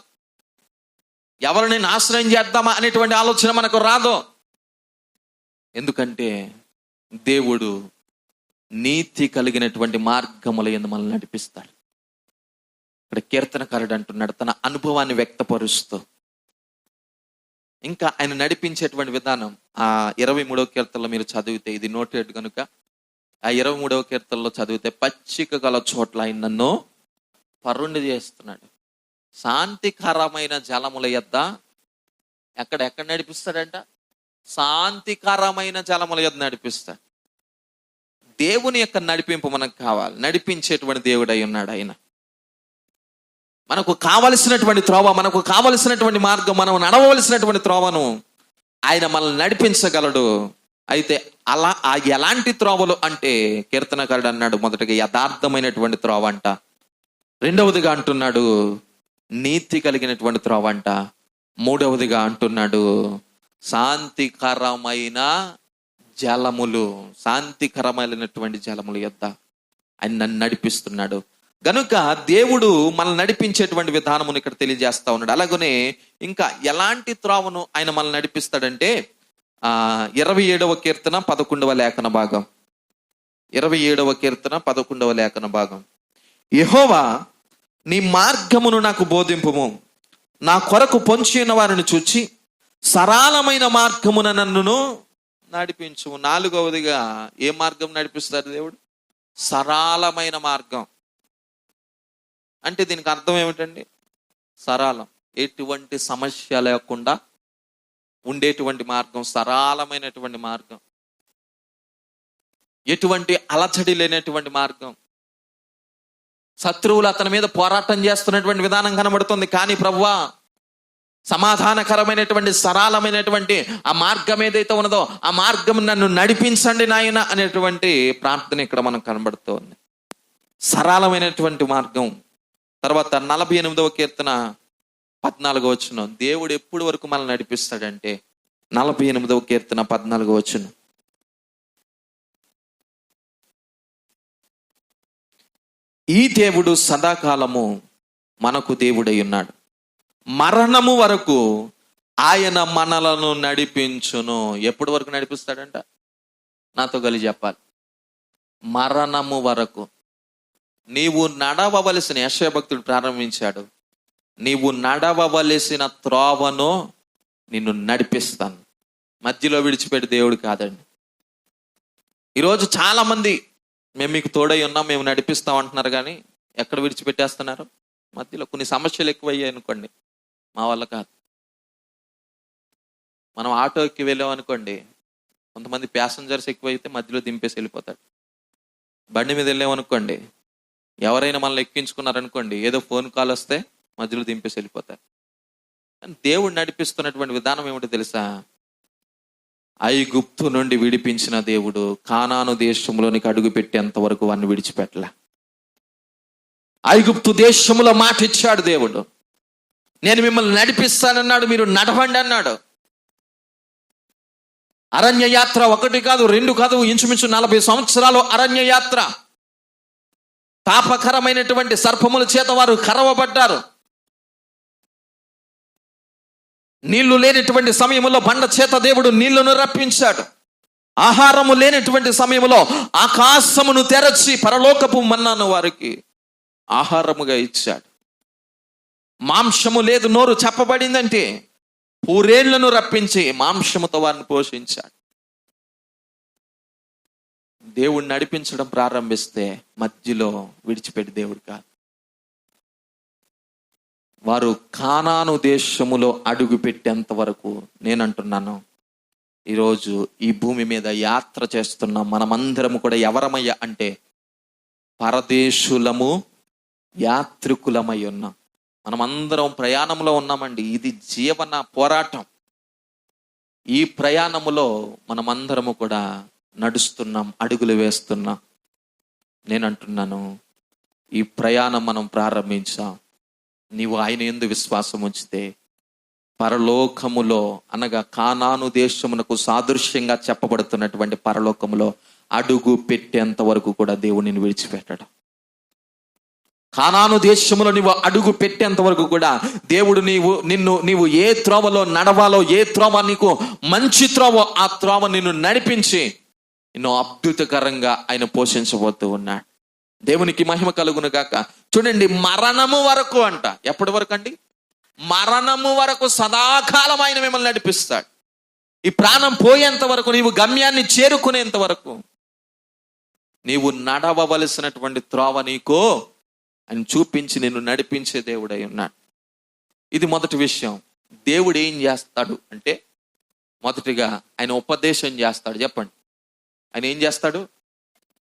ఎవరిని నాశనం చేద్దామా అనేటువంటి ఆలోచన మనకు రాదు. ఎందుకంటే దేవుడు నీతి కలిగినటువంటి మార్గముల యందు మనల్ని నడిపిస్తాడు. ఇక్కడ కీర్తనకారుడు అంటున్నాడు తన అనుభవాన్ని వ్యక్తపరుస్తూ. ఇంకా ఆయన నడిపించేటువంటి విధానం ఆ 23వ కీర్తనలో మీరు చదివితే, ఇది నోటెడ్ కనుక ఆ 23వ కీర్తనలో చదివితే, పచ్చిక గల చోట్ల ఆయన నన్ను పరుండి చేస్తున్నాడు. శాంతికరమైన జలముల యొద్ద ఎక్కడ నడిపిస్తాడంట? శాంతికరమైన జలముల యొద్ద నడిపిస్తాడు. దేవుని యొక్క నడిపింపు మనకు కావాలి. నడిపించేటువంటి దేవుడు అయి ఉన్నాడు ఆయన. మనకు కావలసినటువంటి త్రోవ, మనకు కావలసినటువంటి మార్గం, మనం నడవలసినటువంటి త్రోవను ఆయన మనల్ని నడిపించగలడు. అయితే అలా ఎలాంటి త్రోవలు అంటే కీర్తనకారుడు అన్నాడు, మొదటగా యథార్థమైనటువంటి త్రోవ అంట, రెండవదిగా అంటున్నాడు నీతి కలిగినటువంటి త్రోవ అంట, మూడవదిగా అంటున్నాడు శాంతికరమైన జలములు, శాంతికరమైనటువంటి జలముల యొద్ద ఆయన నన్ను నడిపిస్తున్నాడు. గనుక దేవుడు మనల్ని నడిపించేటువంటి విధానమును ఇక్కడ తెలియజేస్తా ఉన్నాడు. అలాగనే ఇంకా ఎలాంటి త్రోవను ఆయన మనల్ని నడిపిస్తాడంటే 27వ కీర్తన 11వ లేఖన భాగం, 27వ కీర్తన 11వ లేఖన భాగం. యెహోవా నీ మార్గమును నాకు బోధింపుము, నా కొరకు పొంచిన వారిని చూచి సరళమైన మార్గమున నన్ను నడిపించు. 4వదిగా ఏ మార్గం నడిపిస్తాడు దేవుడు? సరళమైన మార్గం. అంటే దీనికి అర్థం ఏమిటండి? సరళం, ఎటువంటి సమస్య లేకుండా ఉండేటువంటి మార్గం, సరళమైనటువంటి మార్గం, ఎటువంటి అలచడి లేనటువంటి మార్గం. శత్రువులు అతని మీద పోరాటం చేస్తున్నటువంటి విధానం కనబడుతుంది, కానీ ప్రభువా సమాధానకరమైనటువంటి సరళమైనటువంటి ఆ మార్గం ఏదైతే ఉన్నదో ఆ మార్గం నన్ను నడిపించండి నాయన అనేటువంటి ప్రార్థన ఇక్కడ మనకు కనబడుతోంది. సరళమైనటువంటి మార్గం. తర్వాత 48వ కీర్తన 14వ వచనం. దేవుడు ఎప్పుడు వరకు మనల్ని నడిపిస్తాడంటే 48వ కీర్తన 14వ వచనం. ఈ దేవుడు సదాకాలము మనకు దేవుడై ఉన్నాడు, మరణము వరకు ఆయన మనలను నడిపించును. ఎప్పటి వరకు నడిపిస్తాడంట? నాతో కలిసి చెప్పాలి. మరణము వరకు. నీవు నడవవలసిన, యెషయా భక్తుడు ప్రారంభించాడు, నీవు నడవవలసిన త్రోవను నిన్ను నడిపిస్తాను. మధ్యలో విడిచిపెట్టి దేవుడు కాదండి. ఈరోజు చాలా మంది మేము మీకు తోడై ఉన్నాం, మేము నడిపిస్తాం అంటున్నారు, కానీ ఎక్కడ విడిచిపెట్టేస్తున్నారు? మధ్యలో. కొన్ని సమస్యలు ఎక్కువయ్యాయి అనుకోండి, మా వల్ల కాదు. మనం ఆటో ఎక్కి వెళ్ళాం అనుకోండి, కొంతమంది ప్యాసింజర్స్ ఎక్కువైతే మధ్యలో దింపేసి వెళ్ళిపోతాడు. బండి మీద వెళ్ళామనుకోండి, ఎవరైనా మనల్ని ఎక్కించుకున్నారనుకోండి, ఏదో ఫోన్ కాల్ వస్తే మధ్యలో దింపేసి వెళ్ళిపోతారు. కానీ దేవుడు నడిపిస్తున్నటువంటి విధానం ఏమిటో తెలుసా? ఐగుప్తు నుండి విడిపించిన దేవుడు కానాను దేశంలోనికి అడుగు పెట్టేంత వరకు వాడిని విడిచిపెట్టలే. ఐగుప్తు దేశంలో మాట ఇచ్చాడు దేవుడు, నేను మిమ్మల్ని నడిపిస్తానన్నాడు, మీరు నడవండి అన్నాడు. అరణ్య యాత్ర 1 కాదు 2 కాదు, ఇంచుమించు 40 సంవత్సరాలు అరణ్య యాత్ర. తాపకరమైనటువంటి సర్పముల చేత వారు కరవబడ్డారు. నీళ్లు లేనటువంటి సమయంలో బండ చేత దేవుడు నీళ్లను రప్పించాడు. ఆహారము లేనటువంటి సమయంలో ఆకాశమును తెరచి పరలోకపు మన్నాను వారికి ఆహారముగా ఇచ్చాడు. మాంసము లేదు నోరు చెప్పబడిందంటే పూరేళ్లను రప్పించి మాంసముతో వారిని పోషించాడు. దేవుడు నడిపించడం ప్రారంభిస్తే మధ్యలో విడిచిపెట్టి దేవుడు కాదు. వారు కానాను దేశములో అడుగు పెట్టేంత వరకు నేనంటున్నాను ఈరోజు ఈ భూమి మీద యాత్ర చేస్తున్నాం. మనమందరము కూడా ఎవరమయ్యా అంటే పరదేశులము, యాత్రికులమై ఉన్నాం. మనమందరం ప్రయాణంలో ఉన్నామండి. ఇది జీవన పోరాటం. ఈ ప్రయాణములో మనమందరము కూడా నడుస్తున్నాం, అడుగులు వేస్తున్నాం. నేను అంటున్నాను, ఈ ప్రయాణం మనం ప్రారంభించాం. నీవు ఆయన యందు విశ్వాసం ఉంచితే పరలోకములో, అనగా కానాను దేశమునకు సాదృశ్యంగా చెప్పబడుతున్నటువంటి పరలోకములో అడుగు పెట్టేంత వరకు కూడా దేవుడిని విడిచిపెట్టడం. కానాను దేశములో నీవు అడుగు పెట్టేంత వరకు కూడా దేవుడు నీవు ఏ త్రోవలో నడవాలో, ఏ త్రోవ నీకు మంచి త్రోవ, ఆ త్రోవ నిన్ను నడిపించి ఎన్నో అద్భుతకరంగా ఆయన పోషించబోతూ ఉన్నాడు. దేవునికి మహిమ కలుగును గాక. చూడండి, మరణము వరకు అంట. ఎప్పటి వరకు అండి? మరణము వరకు సదాకాలం ఆయన మిమ్మల్ని నడిపిస్తాడు. ఈ ప్రాణం పోయేంత వరకు, నీవు గమ్యాన్ని చేరుకునేంత వరకు నీవు నడవవలసినటువంటి త్రోవ నీకు ఆయన చూపించి నిన్ను నడిపించే దేవుడై ఉన్నాడు. ఇది మొదటి విషయం. దేవుడు ఏం చేస్తాడు అంటే, మొదటిగా ఆయన ఉపదేశం చేస్తాడు. చెప్పండి, ఆయన ఏం చేస్తాడు?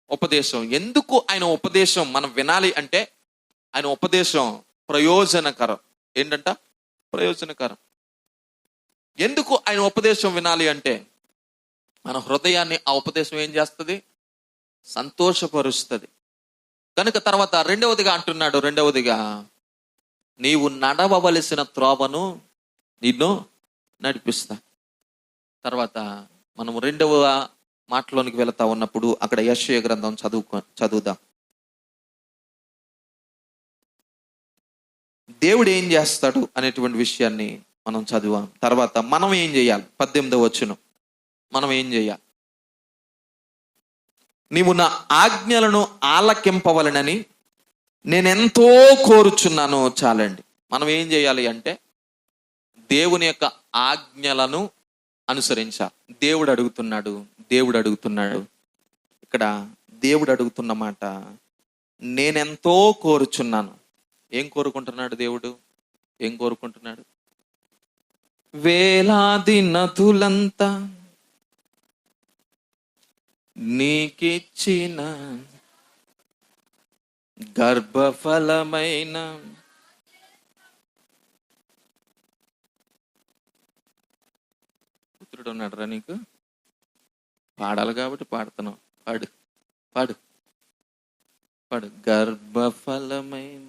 ఉపదేశం. ఎందుకు ఆయన ఉపదేశం మనం వినాలి అంటే, ఆయన ఉపదేశం ప్రయోజనకరం. ఏంటంట? ప్రయోజనకరం. ఎందుకు ఆయన ఉపదేశం వినాలి అంటే, మన హృదయాన్ని ఆ ఉపదేశం ఏం చేస్తుంది? సంతోషపరుస్తుంది. కనుక తర్వాత రెండవదిగా అంటున్నాడు, నీవు నడవవలసిన త్రోవను నిన్ను నడిపిస్తా. తర్వాత మనం రెండవ మాటలోనికి వెళతా ఉన్నప్పుడు అక్కడ యెషయా గ్రంథం చదువుదాం. దేవుడు ఏం చేస్తాడు అనేటువంటి విషయాన్ని మనం చదివాం. తర్వాత మనం ఏం చేయాలి? 18వ వచనం, మనం ఏం చేయాలి? నీవు నా ఆజ్ఞలను ఆలకింపవలనని నేనెంతో కోరుచున్నాను. చాలండి. మనం ఏం చేయాలి అంటే దేవుని యొక్క ఆజ్ఞలను అనుసరించాలి. దేవుడు అడుగుతున్నాడు. ఇక్కడ దేవుడు అడుగుతున్న మాట, నేనెంతో కోరుచున్నాను. ఏం కోరుకుంటున్నాడు దేవుడు? ఏం కోరుకుంటున్నాడు? వేలాది నదులంతా నీకిచ్చిన గర్భఫలమైన పుత్రుడు ఉన్నాడు రా నీకు. పాడాలి కాబట్టి పాడుతున్నావు. పాడు. గర్భఫలమైన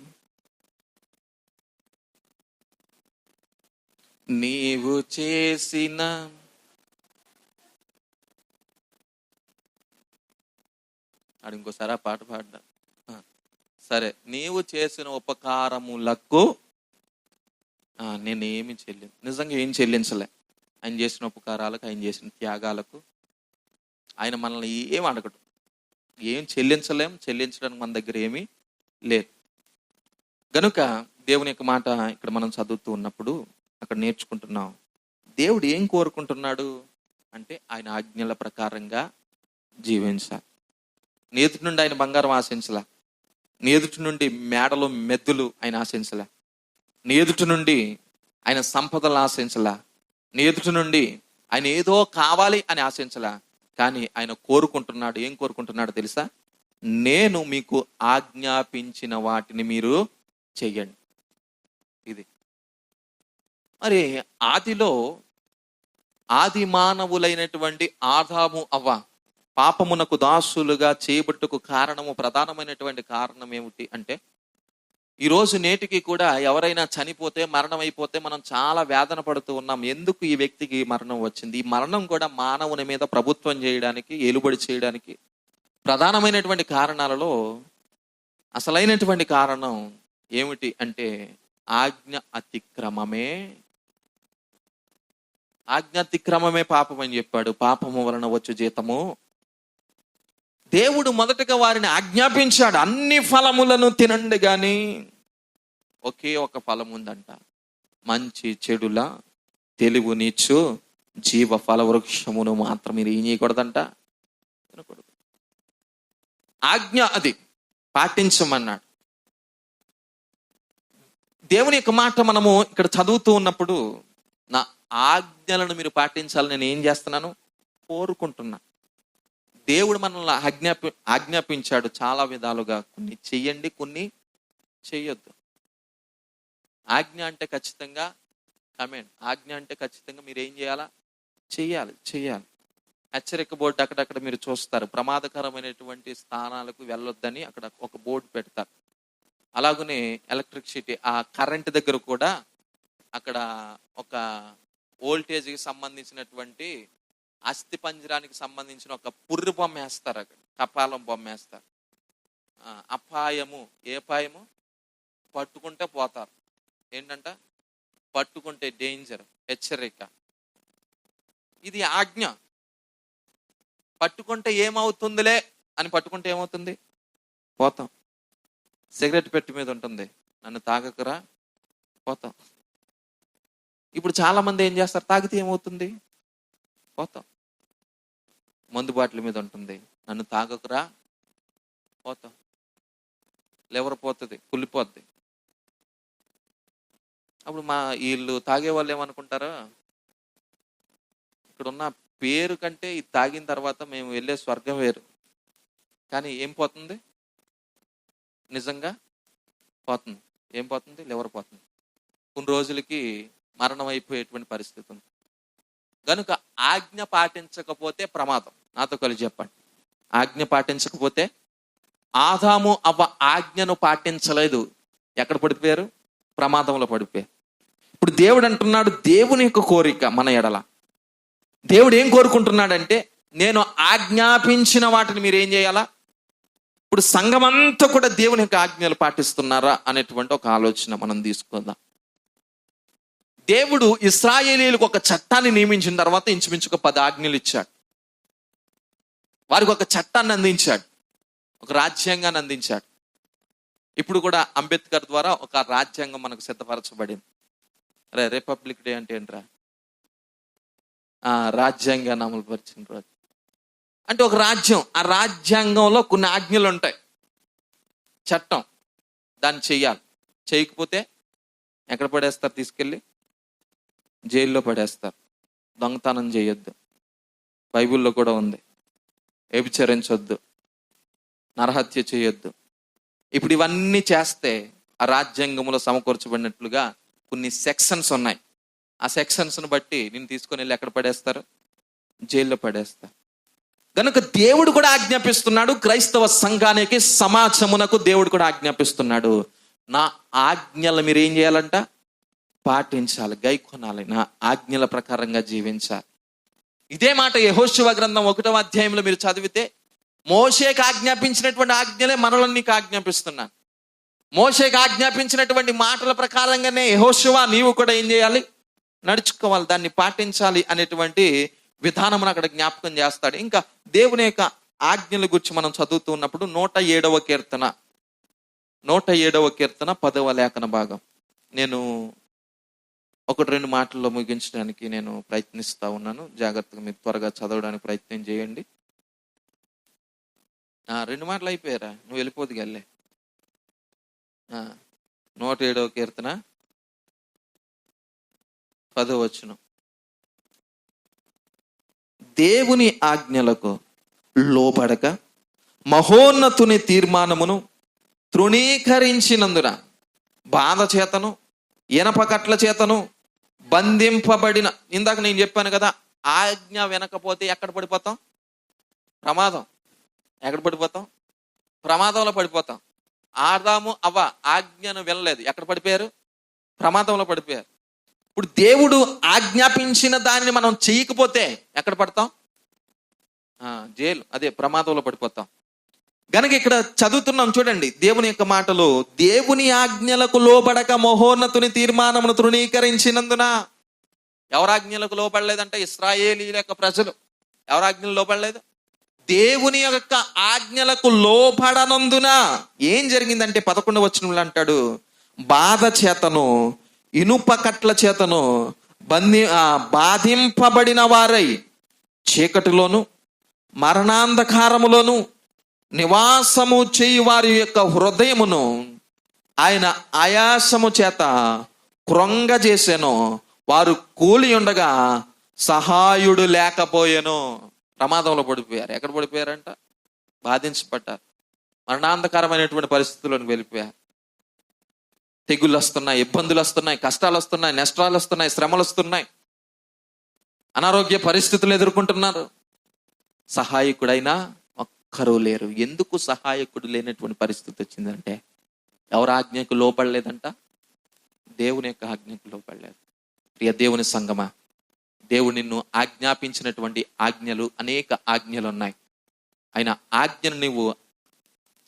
నీవు చేసిన ఇంకోసారి ఆ పాట పాడ్డా. సరే, నీవు చేసిన ఉపకారములకు నేనేమి నిజంగా ఏం చెల్లించలే. ఆయన చేసిన ఉపకారాలకు, ఆయన చేసిన త్యాగాలకు ఆయన మనల్ని ఏం అడగడు. ఏం చెల్లించడానికి మన దగ్గర ఏమీ లేదు. గనుక దేవుని యొక్క మాట ఇక్కడ మనం చదువుతూ ఉన్నప్పుడు అక్కడ నేర్చుకుంటున్నాం. దేవుడు ఏం కోరుకుంటున్నాడు అంటే, ఆయన ఆజ్ఞల ప్రకారంగా జీవించాలి. నీ ఎదుటి నుండి ఆయన బంగారం ఆశించలే. నీ ఎదుటి నుండి మేడలు మెద్దులు ఆయన ఆశించలే. నీ ఎదుటి నుండి ఆయన సంపదలు ఆశించలే. నీ ఎదుటి నుండి ఆయన ఏదో కావాలి అని ఆశించలే. కానీ ఆయన కోరుకుంటున్నాడు. ఏం కోరుకుంటున్నాడు తెలుసా? నేను మీకు ఆజ్ఞాపించిన వాటిని మీరు చెయ్యండి. ఇది మరి ఆది మానవులైనటువంటి ఆదాము అవ్వ పాపమునకు దాసులుగా చేయబట్టుకు ప్రధానమైనటువంటి కారణం ఏమిటి అంటే, ఈరోజు నేటికి కూడా ఎవరైనా చనిపోతే, మరణం అయిపోతే మనం చాలా వేదన పడుతూ ఉన్నాం. ఎందుకు ఈ వ్యక్తికి మరణం వచ్చింది? ఈ మరణం కూడా మానవుని మీద ప్రభుత్వం చేయడానికి, ఏలుబడి చేయడానికి ప్రధానమైనటువంటి కారణాలలో అసలైనటువంటి కారణం ఏమిటి అంటే ఆజ్ఞ అతిక్రమమే పాపం అని చెప్పాడు. పాపము వలన వచ్చు జీతము. దేవుడు మొదటగా వారిని ఆజ్ఞాపించాడు, అన్ని ఫలములను తినండి. కానీ ఒకే ఒక ఫలం ఉందంట, మంచి చెడుల తెలివినిచ్చు జీవ ఫల వృక్షమును మాత్రం మీరు ఏం చేయకూడదంట, తినకూడదు. ఆజ్ఞ అది పాటించమన్నాడు. దేవుని యొక్క మాట మనము ఇక్కడ చదువుతూ ఉన్నప్పుడు, నా ఆజ్ఞలను మీరు పాటించాలని నేను ఏం చేస్తున్నాను? కోరుకుంటున్నా. దేవుడు మనల్ని ఆజ్ఞాపించాడు చాలా విధాలుగా. కొన్ని చెయ్యండి, కొన్ని చెయ్యొద్దు. ఆజ్ఞ అంటే ఖచ్చితంగా కమాండ్. ఆజ్ఞ అంటే ఖచ్చితంగా మీరు ఏం చేయాలా? చెయ్యాలి. హెచ్చరిక బోర్డు అక్కడక్కడ మీరు చూస్తారు. ప్రమాదకరమైనటువంటి స్థానాలకు వెళ్ళొద్దని అక్కడ ఒక బోర్డు పెడతారు. అలాగనే ఎలక్ట్రిసిటీ, ఆ కరెంట్ దగ్గర కూడా అక్కడ ఒక వోల్టేజ్కి సంబంధించినటువంటి అస్థి పంజరానికి సంబంధించిన ఒక పుర్రి బొమ్మ వేస్తారు, అక్కడ కపాలం బొమ్మ వేస్తారు. అపాయము, ఏ అపాయము? పట్టుకుంటే పోతారు. ఏంటంట? పట్టుకుంటే డేంజర్, హెచ్చరిక. ఇది ఆజ్ఞ. పట్టుకుంటే ఏమవుతుందిలే అని పట్టుకుంటే ఏమవుతుంది? పోతాం. సిగరెట్ పెట్టి మీద ఉంటుంది, నన్ను తాగకురా, పోతాం. ఇప్పుడు చాలా మంది ఏం చేస్తారు? తాగితే ఏమవుతుంది? పోతాం. మందు బాటిల్ మీద ఉంటుంది, నన్ను తాగకురా, పోతాం. లివర్ పోతుంది, కుళ్ళిపోద్ది. అప్పుడు వీళ్ళు తాగే వాళ్ళు ఏమనుకుంటారో, ఇక్కడున్న పేరు కంటే ఇది తాగిన తర్వాత మేము వెళ్ళే స్వర్గం వేరు. కానీ ఏం పోతుంది? నిజంగా పోతుంది. ఏం పోతుంది? లివర్ పోతుంది. కొన్ని రోజులకి మరణం అయిపోయేటువంటి పరిస్థితి ఉంది. కనుక ఆజ్ఞ పాటించకపోతే ప్రమాదం. నాతో కలిసి చెప్పండి. ఆజ్ఞ పాటించకపోతే, ఆదాము అవ్వ ఆజ్ఞను పాటించలేదు, ఎక్కడ పడిపోయారు? ప్రమాదంలో పడిపోయారు. ఇప్పుడు దేవుడు అంటున్నాడు, దేవుని యొక్క కోరిక మన ఎడల. దేవుడు ఏం కోరుకుంటున్నాడంటే, నేను ఆజ్ఞాపించిన వాటిని మీరు ఏం చేయాలా? ఇప్పుడు సంఘమంతా కూడా దేవుని యొక్క ఆజ్ఞలు పాటిస్తున్నారా అనేటువంటి ఒక ఆలోచన మనం తీసుకుందాం. దేవుడు ఇశ్రాయేలీయులకు ఒక చట్టాన్ని నియమించిన తర్వాత ఇంచుమించుగా 10 ఆజ్ఞలు ఇచ్చాడు. వారికి ఒక చట్టాన్ని అందించాడు, ఒక రాజ్యాంగాన్ని అందించాడు. ఇప్పుడు కూడా అంబేద్కర్ ద్వారా ఒక రాజ్యాంగం మనకు సిద్ధపరచబడింది. రిపబ్లిక్ డే అంటే ఏంట్రా? రాజ్యాంగాన్ని అమలు పరిచిన రోజు. అంటే ఒక రాజ్యం, ఆ రాజ్యాంగంలో కొన్ని ఆజ్ఞలు ఉంటాయి, చట్టం. దాన్ని చెయ్యాలి. చేయకపోతే ఎక్కడ పడేస్తారు? తీసుకెళ్ళి జైల్లో పడేస్తారు. దొంగతనం చేయొద్దు, బైబిల్లో కూడా ఉంది. వ్యభిచరించొద్దు, నరహత్య చేయొద్దు. ఇప్పుడు ఇవన్నీ చేస్తే ఆ రాజ్యాంగంలో సమకూర్చబడినట్లుగా కొన్ని సెక్షన్స్ ఉన్నాయి. ఆ సెక్షన్స్ను బట్టి నేను తీసుకొని వెళ్ళి ఎక్కడ పడేస్తారు? జైల్లో పడేస్తారు. కనుక దేవుడు కూడా ఆజ్ఞాపిస్తున్నాడు, క్రైస్తవ సంఘానికి, సమాజమునకు దేవుడు కూడా ఆజ్ఞాపిస్తున్నాడు. నా ఆజ్ఞలు మీరు ఏం చేయాలంట? పాటించాలి, గైకొనాలి, నా ఆజ్ఞల ప్రకారంగా జీవించాలి. ఇదే మాట యెహోషువ గ్రంథం 1వ అధ్యాయంలో మీరు చదివితే, మోషేకి ఆజ్ఞాపించినటువంటి ఆజ్ఞలే మనల్ని నీకు ఆజ్ఞాపిస్తున్నాను. మోషేకి ఆజ్ఞాపించినటువంటి మాటల ప్రకారంగానే యెహోషువ నీవు కూడా ఏం చేయాలి? నడుచుకోవాలి, దాన్ని పాటించాలి అనేటువంటి విధానం అక్కడ జ్ఞాపకం చేస్తాడు. ఇంకా దేవుని యొక్క ఆజ్ఞల గురించి మనం చదువుతూ ఉన్నప్పుడు 107వ కీర్తన 10వ లేఖన భాగం నేను 1-2 మాటల్లో ముగించడానికి నేను ప్రయత్నిస్తా ఉన్నాను. జాగ్రత్తగా మీరు త్వరగా చదవడానికి ప్రయత్నం చేయండి. 2 మాటలు అయిపోయారా? నువ్వు వెళ్ళిపోదు గల్లే. 107వ కీర్తన 10వ వచనం. దేవుని ఆజ్ఞలకు లోబడక మహోన్నతుని తీర్మానమును తృణీకరించినందున బాధ చేతను ఇనప కట్ల చేతను బంధింపబడిన. ఇందాక నేను చెప్పాను కదా, ఆజ్ఞ వినకపోతే ఎక్కడ పడిపోతాం? ప్రమాదం. ఎక్కడ పడిపోతాం? ప్రమాదంలో పడిపోతాం. ఆదాము అవ్వ ఆజ్ఞను వినలేదు, ఎక్కడ పడిపోయారు? ప్రమాదంలో పడిపోయారు. ఇప్పుడు దేవుడు ఆజ్ఞాపించిన దానిని మనం చేయకపోతే ఎక్కడ పడతాం? జైలు, అదే ప్రమాదంలో పడిపోతాం. గనక ఇక్కడ చదువుతున్నాం చూడండి దేవుని యొక్క మాటలు. దేవుని ఆజ్ఞలకు లోబడక మహోన్నతుని తీర్మానమును తృణీకరించినందున. ఎవరి ఆజ్ఞలకు లోబడలేదంటే? ఇశ్రాయేలీయుల యొక్క ప్రజలు. ఎవరి ఆజ్ఞలు లోబడలేదు? దేవుని యొక్క ఆజ్ఞలకు లోబడనందున ఏం జరిగిందంటే 11వ వచనంలో అంటాడు, బాధ చేతను ఇనుప కట్ల చేతను బాధింపబడిన వారై చీకటిలోను మరణాంధకారములోను నివాసము చేయి వారి యొక్క హృదయమును ఆయన ఆయాసము చేత కృంగజేసెను. వారు కూలి ఉండగా సహాయుడు లేకపోయెను. ప్రమాదంలో పడిపోయారు. ఎక్కడ పడిపోయారంట? బాధించబడ్డారు. మరణాంధకరమైనటువంటి పరిస్థితుల్లోకి వెళ్ళిపోయారు. తెగుళ్ళు వస్తున్నాయి, ఇబ్బందులు వస్తున్నాయి, కష్టాలు వస్తున్నాయి, నష్టాలు వస్తున్నాయి, శ్రమలు వస్తున్నాయి, అనారోగ్య పరిస్థితులు ఎదుర్కొంటున్నారు. సహాయకుడైనా ఒక్కరూ లేరు. ఎందుకు సహాయకుడు లేనటువంటి పరిస్థితి వచ్చిందంటే ఎవరి ఆజ్ఞకు లోపడలేదంట? దేవుని యొక్క ఆజ్ఞకు లోపడలేదు. ప్రియ దేవుని సంగమా, దేవుడు నిన్ను ఆజ్ఞాపించినటువంటి ఆజ్ఞలు, అనేక ఆజ్ఞలు ఉన్నాయి. ఆయన ఆజ్ఞను నువ్వు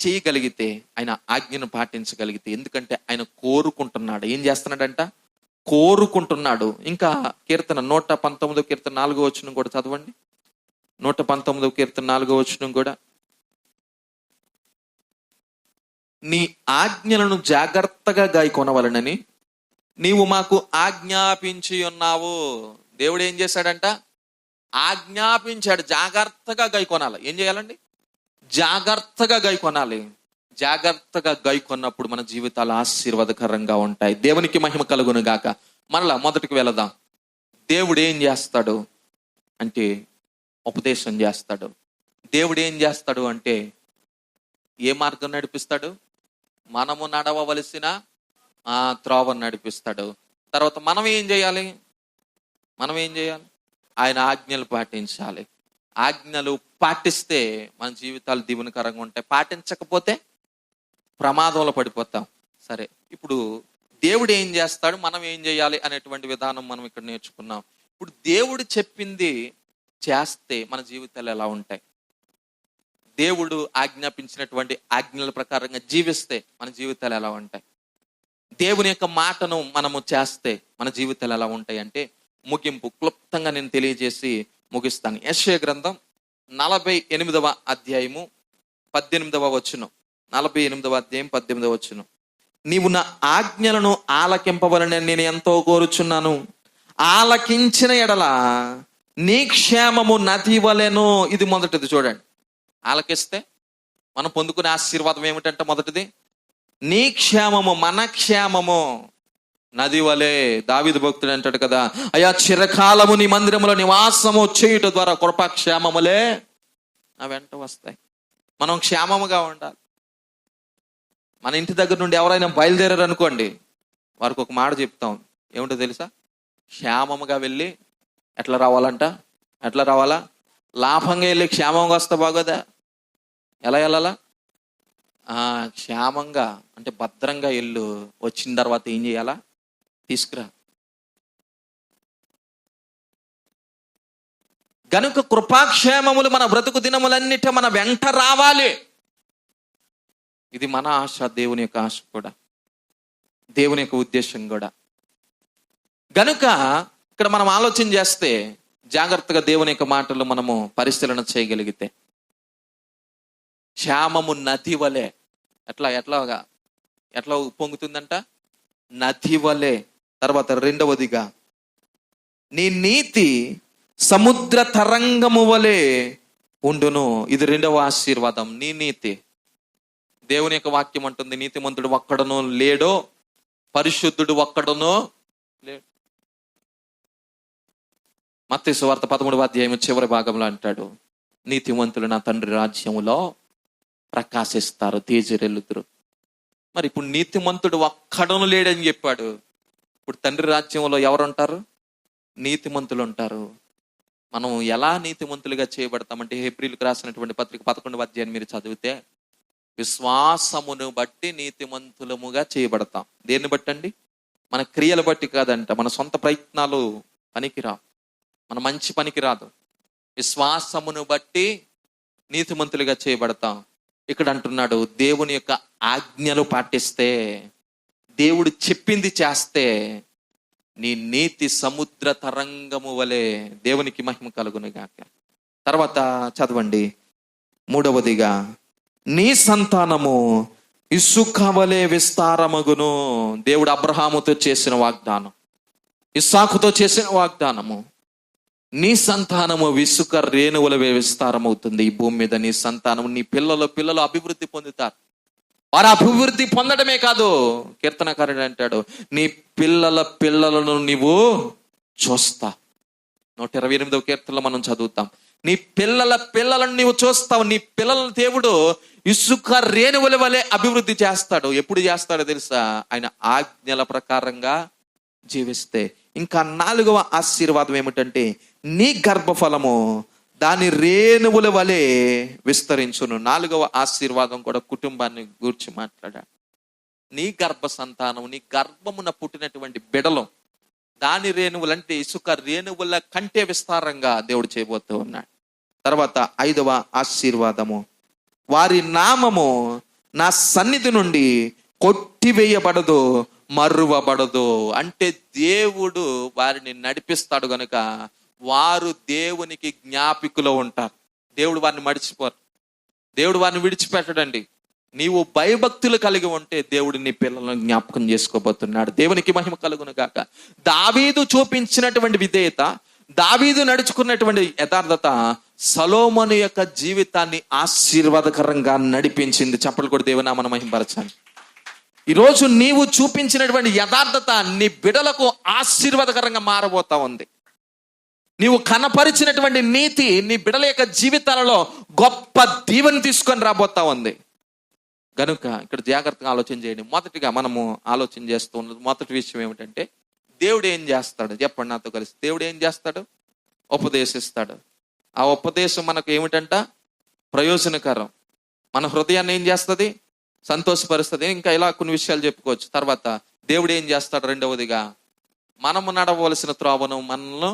చేయగలిగితే, ఆయన ఆజ్ఞను పాటించగలిగితే, ఎందుకంటే ఆయన కోరుకుంటున్నాడు. ఏం చేస్తున్నాడంట? కోరుకుంటున్నాడు. ఇంకా కీర్తన 119 కీర్తన 4వ వచనం కూడా చదవండి. 119 కీర్తన 4వ వచనం కూడా, నీ ఆజ్ఞలను జాగ్రత్తగా గాయకొనవలనని నీవు మాకు ఆజ్ఞాపించి ఉన్నావు. దేవుడు ఏం చేశాడంట? ఆజ్ఞాపించాడు. జాగ్రత్తగా గాయకొనాలి. ఏం చేయాలండి? జాగ్రత్తగా గాయకొనాలి. జాగ్రత్తగా గాయకొన్నప్పుడు మన జీవితాలు ఆశీర్వాదకరంగా ఉంటాయి. దేవునికి మహిమ కలుగును గాక. మరలా మొదటికి వెళదాం. దేవుడు ఏం చేస్తాడు అంటే ఉపదేశం చేస్తాడు. దేవుడు ఏం చేస్తాడు అంటే ఏ మార్గం నడిపిస్తాడు? మనము నడవవలసిన త్రోవను నడిపిస్తాడు. తర్వాత మనం ఏం చేయాలి? ఆయన ఆజ్ఞలు పాటించాలి. ఆజ్ఞలు పాటిస్తే మన జీవితాలు దీవెనకరంగా ఉంటాయి. పాటించకపోతే ప్రమాదంలో పడిపోతాం. సరే, ఇప్పుడు దేవుడు ఏం చేస్తాడు, మనం ఏం చేయాలి అనేటువంటి విధానం మనం ఇక్కడ నేర్చుకున్నాం. ఇప్పుడు దేవుడు చెప్పింది చేస్తే మన జీవితాలు ఎలా ఉంటాయి? దేవుడు ఆజ్ఞాపించినటువంటి ఆజ్ఞల ప్రకారంగా జీవిస్తే మన జీవితాలు ఎలా ఉంటాయి? దేవుని యొక్క మాటను మనము చేస్తే మన జీవితాలు ఎలా ఉంటాయి అంటే, ముగింపు క్లుప్తంగా నేను తెలియజేసి ముగిస్తాను. యెషయా గ్రంథం 48వ అధ్యాయము 18వ వచనం. 48వ అధ్యాయం 18వ వచనం. నీవు నా ఆజ్ఞలను ఆలకింపవలని నేను ఎంతో కోరుచున్నాను. ఆలకించిన ఎడల నీ క్షేమము నది వలెను. ఇది మొదటిది. చూడండి, ఆలకిస్తే మనం పొందుకునే ఆశీర్వాదం ఏమిటంటే, మొదటిది నీ క్షేమము, మన క్షేమము నది వలె. దావీదు భక్తుడు అంటాడు కదా, అయ్యా చిరకాలము నీ మందిరములో నివాసము చేయుట ద్వారా కృపాక్షేమములే నా వెంట వస్తాయి. మనం క్షేమముగా ఉండాలి. మన ఇంటి దగ్గర నుండి ఎవరైనా బయలుదేరారు అనుకోండి, వారికి ఒక మాట చెప్తాం. ఏమిటో తెలుసా? క్షేమముగా వెళ్ళి ఎట్లా రావాలా? లాభంగా వెళ్ళి క్షేమంగా వస్తే బాగోదా? ఎలా వెళ్ళాలా? క్షేమంగా అంటే భద్రంగా వెళ్ళు. వచ్చిన తర్వాత ఏం చేయాలా? తీసుకురా. గనుక కృపాక్షేమములు మన బ్రతుకు దినములన్నిటి మన వెంట రావాలి. ఇది మన ఆశ, దేవుని యొక్క ఆశ కూడా, దేవుని యొక్క ఉద్దేశం కూడా. గనుక ఇక్కడ మనం ఆలోచన చేస్తే, జాగ్రత్తగా దేవుని యొక్క మాటలు మనము పరిశీలన చేయగలిగితే, క్షేమము నది వలె. ఎట్లా పొంగుతుందంట? నది వలె. తర్వాత రెండవదిగా, నీ నీతి సముద్ర తరంగము వలె ఉండును. ఇది రెండవ ఆశీర్వాదం. నీ నీతి. దేవుని యొక్క వాక్యం అంటుంది, నీతిమంతుడు ఒక్కడనో లేడో, పరిశుద్ధుడు ఒక్కడనో లేడు. మత్తయి సువార్త 13వ అధ్యాయం చివరి భాగంలో అంటాడు, నీతిమంతులు నా తండ్రి రాజ్యములో ప్రకాశిస్తారు, తేజరెల్లుతురు. మరి ఇప్పుడు నీతిమంతుడు ఒక్కడను లేడని చెప్పాడు. ఇప్పుడు తండ్రి రాజ్యంలో ఎవరు ఉంటారు? నీతిమంతులు ఉంటారు. మనం ఎలా నీతిమంతులుగా చేయబడతామంటే, హెబ్రీయులకు రాసినటువంటి పత్రిక 11వ అధ్యాయాన్ని మీరు చదివితే, విశ్వాసమును బట్టి నీతిమంతులముగా చేయబడతాం. దేన్ని బట్టి అండి? మన క్రియలు బట్టి కాదంట. మన సొంత ప్రయత్నాలు పనికిరావు, మన మంచి పనికి రాదు. విశ్వాసమును బట్టి నీతిమంతులుగా చేయబడతాం. ఇక్కడ అంటున్నాడు, దేవుని యొక్క ఆజ్ఞలు పాటిస్తే, దేవుడు చెప్పింది చేస్తే, నీ నీతి సముద్ర తరంగము వలె. దేవునికి మహిమ కలుగును గాక. తర్వాత చదవండి, మూడవదిగా, నీ సంతానము ఇసుక వలె విస్తారమగును. దేవుడు అబ్రహాముతో చేసిన వాగ్దానం, ఇస్సాకుతో చేసిన వాగ్దానము. నీ సంతానము ఇసుక రేణువుల విస్తారమవుతుంది. ఈ భూమి మీద నీ సంతానము, నీ పిల్లలు అభివృద్ధి పొందుతారు. వారు అభివృద్ధి పొందడమే కాదు, కీర్తనకారుడు అంటాడు, నీ పిల్లలను నీవు చూస్తా. 128వ కీర్తనలో మనం చదువుతాం, నీ పిల్లల పిల్లలను నీవు చూస్తావు. నీ పిల్లలను దేవుడు ఇసుక రేణువుల వలె అభివృద్ధి చేస్తాడు. ఎప్పుడు చేస్తాడో తెలుసా? ఆయన ఆజ్ఞల ప్రకారంగా జీవిస్తే. ఇంకా 4వ ఆశీర్వాదం ఏమిటంటే, నీ గర్భఫలము దాని రేణువుల వలె విస్తరించును. 4వ ఆశీర్వాదం కూడా కుటుంబాన్ని గూర్చి మాట్లాడాడు. నీ గర్భ సంతానం, నీ గర్భమున పుట్టినటువంటి బిడలు దాని రేణువులు అంటే ఇసుక రేణువుల కంటే విస్తారంగా దేవుడు చేయబోతూ ఉన్నాడు. తర్వాత 5వ ఆశీర్వాదము, వారి నామము నా సన్నిధి నుండి కొట్టివేయబడదు, మరువబడదు. అంటే దేవుడు వారిని నడిపిస్తాడు గనుక వారు దేవునికి జ్ఞాపికులో ఉంటారు. దేవుడు వారిని మడిచిపోరు, దేవుడు వారిని విడిచిపెట్టడండి. నీవు భయభక్తులు కలిగి ఉంటే దేవుడు నీ పిల్లలను జ్ఞాపకం చేసుకోబోతున్నాడు. దేవునికి మహిమ కలుగును గాక. దావీదు చూపించినటువంటి విధేయత, దావీదు నడుచుకున్నటువంటి యథార్థత సొలొమోను యొక్క జీవితాన్ని ఆశీర్వాదకరంగా నడిపించింది. చప్పట్లు కూడా దేవుని నామమున మహిమపరచాలి. ఈరోజు నీవు చూపించినటువంటి యథార్థత నీ బిడలకు ఆశీర్వాదకరంగా మారబోతా ఉంది. నీవు కనపరిచినటువంటి నీతి నీ బిడల యొక్క జీవితాలలో గొప్ప దీవెన తీసుకొని రాబోతా ఉంది. కనుక ఇక్కడ జాగ్రత్తగా ఆలోచన చేయండి. మొదటిగా మనము ఆలోచన చేస్తూ ఉన్నది మొదటి విషయం ఏమిటంటే, దేవుడు ఏం చేస్తాడు? చెప్పండి నాతో కలిసి. దేవుడు ఏం చేస్తాడు? ఉపదేశిస్తాడు. ఆ ఉపదేశం మనకు ఏమిటంట? ప్రయోజనకరం. మన హృదయాన్ని ఏం చేస్తుంది? సంతోషపరుస్తుంది. ఇంకా ఇలా కొన్ని విషయాలు చెప్పుకోవచ్చు. తర్వాత దేవుడు ఏం చేస్తాడు? రెండవదిగా మనము నడవలసిన త్రోవను మనల్ని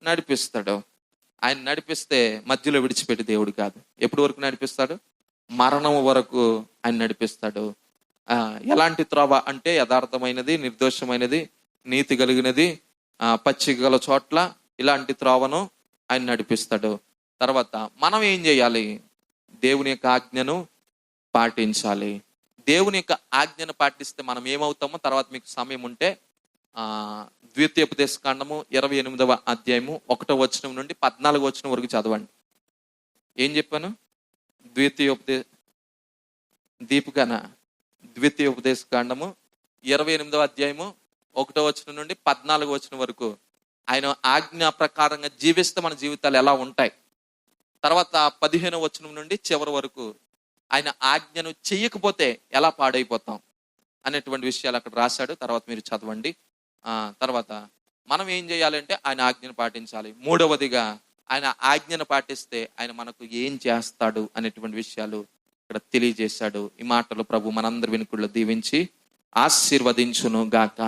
నడిపిస్తాడు. ఆయన నడిపిస్తే మధ్యలో విడిచిపెట్టి దేవుడు కాదు. ఎప్పటి వరకు నడిపిస్తాడు? మరణం వరకు ఆయన నడిపిస్తాడు. ఎలాంటి త్రోవ అంటే యథార్థమైనది, నిర్దోషమైనది, నీతి కలిగినది, పచ్చిక గల చోట్ల ఇలాంటి త్రోవను ఆయన నడిపిస్తాడు. తర్వాత మనం ఏం చేయాలి? దేవుని యొక్క ఆజ్ఞను పాటించాలి. దేవుని యొక్క ఆజ్ఞను పాటిస్తే మనం ఏమవుతామో తర్వాత మీకు సమయం ఉంటే ద్వితీయోపదేశకాండము 28వ అధ్యాయము 1వ వచనం నుండి 14వ వచనం వరకు చదవండి. ఏం చెప్పాను? ద్వితీయోపదేశకాండము 28వ అధ్యాయము 1వ వచనం నుండి 14వ వచనం వరకు ఆయన ఆజ్ఞ ప్రకారంగా జీవిస్తే మన జీవితాలు ఎలా ఉంటాయి. తర్వాత 15వ వచనం నుండి చివరి వరకు ఆయన ఆజ్ఞను చెయ్యకపోతే ఎలా పాడైపోతాం అనేటువంటి విషయాలు అక్కడ రాశాడు. తర్వాత మీరు చదవండి. తర్వాత మనం ఏం చేయాలంటే ఆయన ఆజ్ఞను పాటించాలి. మూడవదిగా ఆయన ఆజ్ఞను పాటిస్తే ఆయన మనకు ఏం చేస్తాడు అనేటువంటి విషయాలు ఇక్కడ తెలియజేశాడు. ఈ మాటలు ప్రభు మనందరి వెనుకల్లో దీవించి ఆశీర్వదించును గాక.